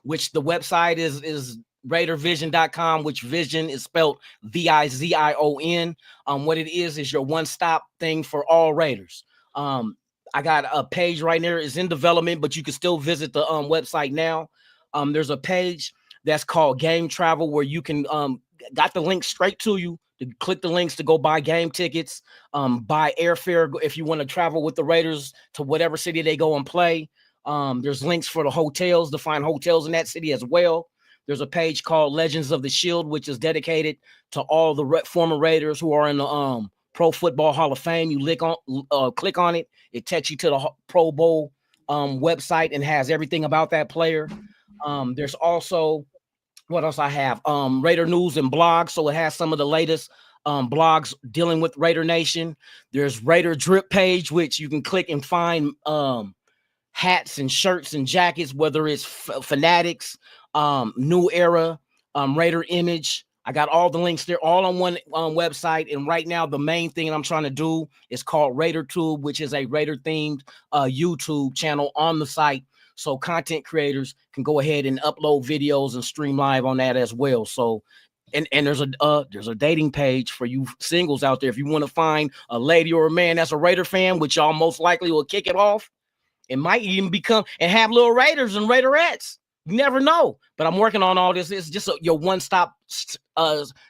which the website is RaiderVision.com, which vision is spelled VIZION. What it is your one-stop thing for all Raiders. I got a page right there. It's in development, but you can still visit the website now. There's a page that's called Game Travel where you can got the link straight to you to click the links to go buy game tickets, buy airfare if you want to travel with the Raiders to whatever city they go and play. There's links for the hotels to find hotels in that city as well. There's a page called Legends of the Shield, which is dedicated to all the former Raiders who are in the Pro Football Hall of Fame. You click on it. It takes you to the Pro Bowl website and has everything about that player. There's also, what else I have? Raider News and blogs. So it has some of the latest blogs dealing with Raider Nation. There's Raider Drip page, which you can click and find hats and shirts and jackets, whether it's Fanatics, New Era, Raider Image. I got all the links there, all on one website. And right now, the main thing I'm trying to do is called Raider Tube, which is a Raider themed YouTube channel on the site. So content creators can go ahead and upload videos and stream live on that as well. So, and there's a dating page for you singles out there. If you want to find a lady or a man that's a Raider fan, which y'all most likely will kick it off. It might even become and have little Raiders and Raiderettes. You never know. But I'm working on all this. It's just your one-stop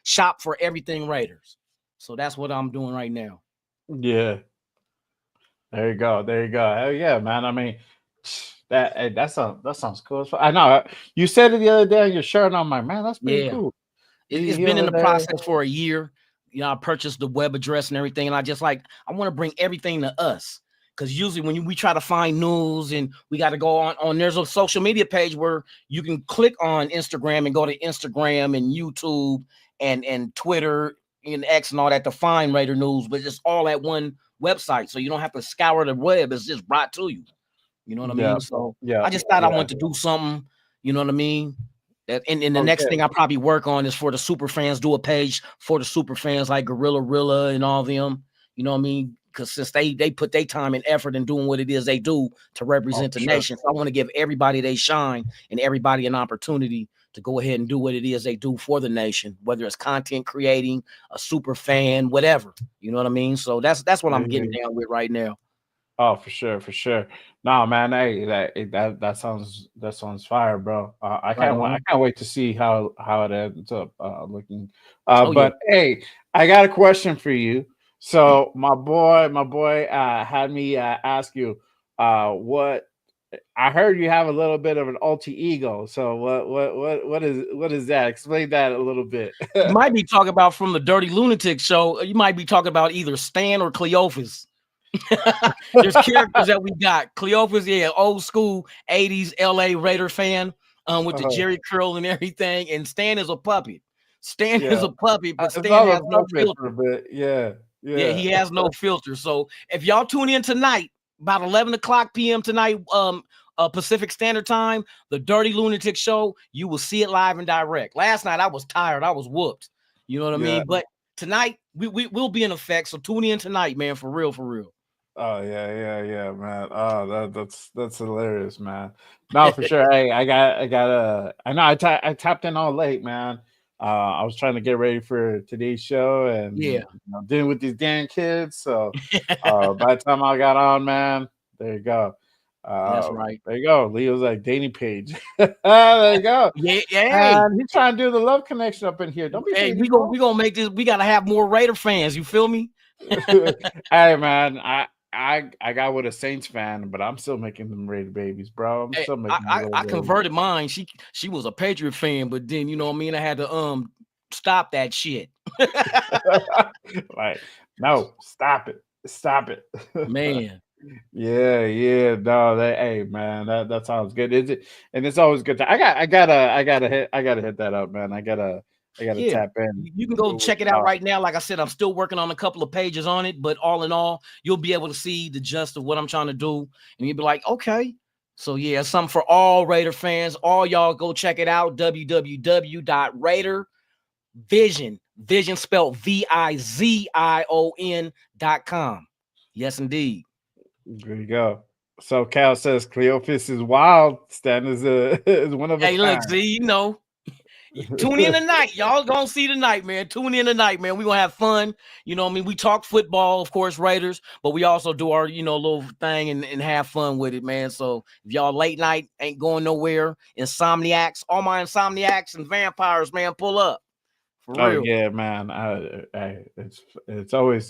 shop for everything Raiders. So that's what I'm doing right now. Yeah. There you go. Hell yeah, man. I mean, that sounds cool. I know. You said it the other day on your shirt, and I'm like, man, that's pretty cool. It's been in the process for a year. I purchased the web address and everything, and I want to bring everything to us. Because usually when we try to find news and we got to go on, there's a social media page where you can click on Instagram and go to Instagram and YouTube and Twitter and X and all that to find Raider news, but it's all at one website. So you don't have to scour the web. It's just brought to you. You know what I mean? So I just thought I wanted to do something, you know what I mean? And the next thing I probably work on is for the super fans, do a page for the super fans like Gorilla Rilla and all them, you know what I mean? because since they put their time and effort in doing what it is they do to represent the sure. nation. So I want to give everybody they shine and everybody an opportunity to go ahead and do what it is they do for the nation, whether it's content creating, a super fan, whatever. You know what I mean? So that's what I'm getting down with right now. Oh, for sure. No, man, hey, that sounds fire, bro. I can't wait to see how it ends up looking. But hey, I got a question for you. So my boy had me ask you what I heard you have a little bit of an alter ego. So what is that? Explain that a little bit. You might be talking about from the Dirty Lunatic show. You might be talking about either Stan or Cleophas. There's characters that we got. Cleophas, old school 80s LA Raider fan with the Jerry curl and everything. And Stan is a puppet. Stan is a puppet, but Stan has no filter. Yeah, he has no filter. So if y'all tune in tonight, about 11 o'clock p.m. tonight, Pacific Standard Time, the Dirty Lunatic show, you will see it live and direct. Last night I was tired. I was whooped. You know what I mean? But tonight we'll be in effect. So tune in tonight, man, for real. Oh yeah, man. Oh, that's hilarious, man. No, for sure. Hey, I know I tapped in all late, man. I was trying to get ready for today's show and dealing with these damn kids. So by the time I got on, man, there you go. That's right. There you go. Leo's like Danny Page. There you go. Yeah. He's trying to do the love connection up in here. Don't be. Hey, we gonna make this. We gotta have more Raider fans. You feel me? Hey, man. I got with a Saints fan, but I'm still making them Raider babies, bro. I'm still making. I converted mine. She was a Patriot fan, but then you know what I mean. I had to stop that shit. Like, no, stop it, man. Yeah. No, hey, man, that sounds good. Is it? And it's always good. I gotta hit that up, man. I gotta tap in. You can go check it out right now. Like I said, I'm still working on a couple of pages on it, but all in all, you'll be able to see the gist of what I'm trying to do, and you'll be like, okay. So yeah, something for all Raider fans. All y'all go check it out. www.RaiderVision spelled VIZION.com. Yes, indeed. There you go. So Cal says Cleophas is wild. Stan is one of a kind. Look, see, you know. Tune in tonight. Y'all gonna see tonight, man. Tune in tonight, man. We gonna have fun. You know what I mean? We talk football, of course, Raiders, but we also do our, little thing and have fun with it, man. So if y'all late night ain't going nowhere, insomniacs, all my insomniacs and vampires, man, pull up. For real. Oh yeah, man. It's always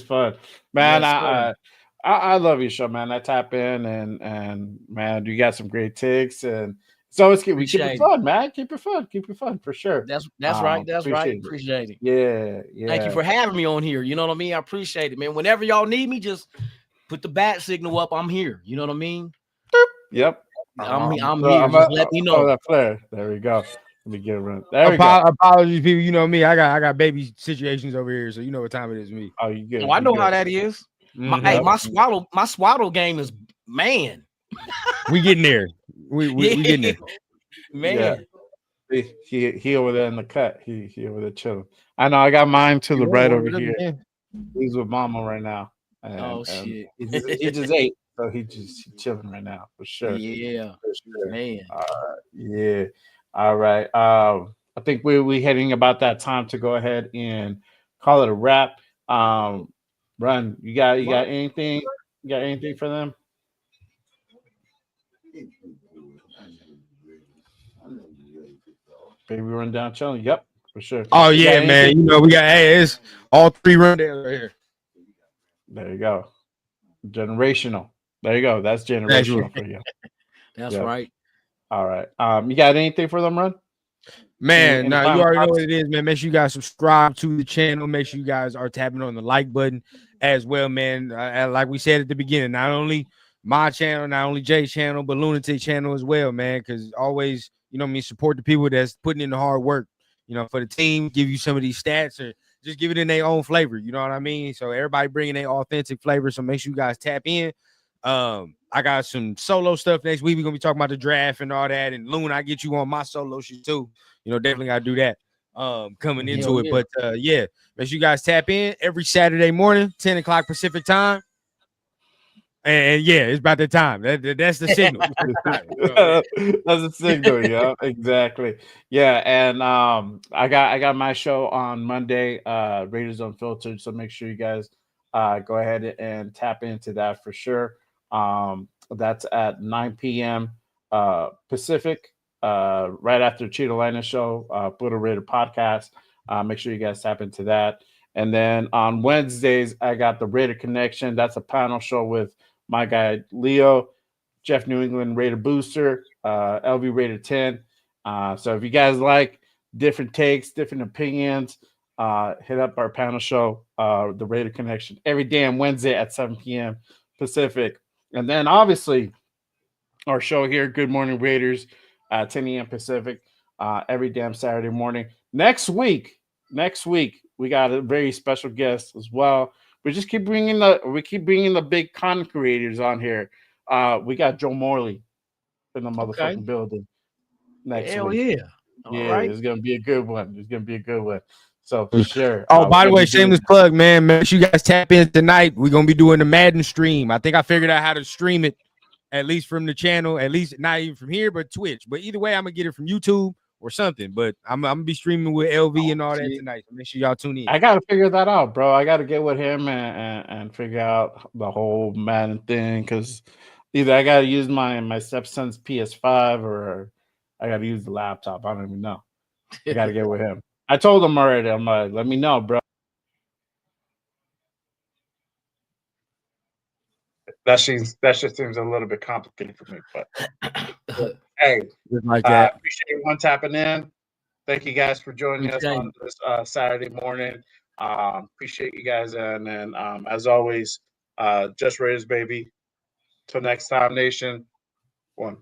fun. Man, yes, I love your show, man. I tap in and man, you got some great takes and so we keep it fun, man. Keep it fun for sure. That's right. That's right. Appreciate it. Yeah. Thank you for having me on here. You know what I mean? I appreciate it, man. Whenever y'all need me, just put the bat signal up. I'm here. You know what I mean? Yep. I'm here. Just let me know. That flare. There we go. Let me get a run. There we go. Apologies, people. You know me. I got baby situations over here, so you know what time it is. Me. Oh, you good? I know how that is. Mm-hmm. My swaddle game is man. We getting there. We getting there. Man. Yeah. He over there in the cut. He over there chilling. I know I got mine to the right over here. Man. He's with mama right now. And, shit. He just ate. So he's chilling right now for sure. Yeah. For sure. Man. Yeah. All right. I think we're heading about that time to go ahead and call it a wrap. Run. You got anything? You got anything for them? Baby run down chilling. Yep, for sure. Oh yeah, man. You know we got it's all three rundowns right here. There you go. Generational. There you go. That's generational for you. That's right. All right. You got anything for them, Run? Man, you already know what it is, man. Make sure you guys subscribe to the channel. Make sure you guys are tapping on the like button as well, man. Like we said at the beginning, not only my channel, not only Jay's channel, but Lunatic channel as well, man. Because always, support the people that's putting in the hard work, for the team, give you some of these stats or just give it in their own flavor. You know what I mean? So everybody bringing their authentic flavor. So make sure you guys tap in. I got some solo stuff next week. We're gonna be talking about the draft and all that. And Loon, I get you on my solo shit too. Definitely gotta do that. coming into Hell it. yeah. But yeah, make sure you guys tap in every Saturday morning, 10 o'clock Pacific time. And yeah, it's about the time. That's the signal. That's a signal, yeah, exactly. Yeah, and I got my show on Monday, Raiders Unfiltered. So make sure you guys go ahead and tap into that for sure. That's at 9 p.m. Pacific, right after Cheetah Lina show, Buddha Raider podcast. Make sure you guys tap into that. And then on Wednesdays, I got the Raider Connection. That's a panel show with my guy Leo, Jeff New England Raider Booster, LV Raider 10. So if you guys like different takes, different opinions, hit up our panel show, the Raider Connection, every damn Wednesday at 7 p.m. Pacific. And then obviously our show here, Good Morning Raiders, 10 a.m. Pacific, every damn Saturday morning. Next week, we got a very special guest as well. We keep bringing the big content creators on here. We got Joe Morley in the motherfucking building next Hell week. yeah. All Yeah, right. it's gonna be a good one. So for sure. Oh, by the we're way, gonna be doing- shameless plug, man. Make sure you guys tap in tonight. We're gonna be doing the Madden stream. I think I figured out how to stream it, at least from the channel, at least not even from here, but Twitch. But either way, I'm gonna get it from YouTube or something. But I'm gonna be streaming with LV and all that tonight. So make sure y'all tune in. I gotta figure that out, bro. I gotta get with him and figure out the whole Madden thing, because either I gotta use my stepson's PS5 or I gotta use the laptop. I don't even know. I gotta get with him. I told him already. I'm like, let me know, bro. That just seems a little bit complicated for me, but hey, Just like that. appreciate everyone tapping in. Thank you guys for joining us Okay. on this Saturday morning. Appreciate you guys, and then as always, just Raiders, baby. Till next time, nation. One.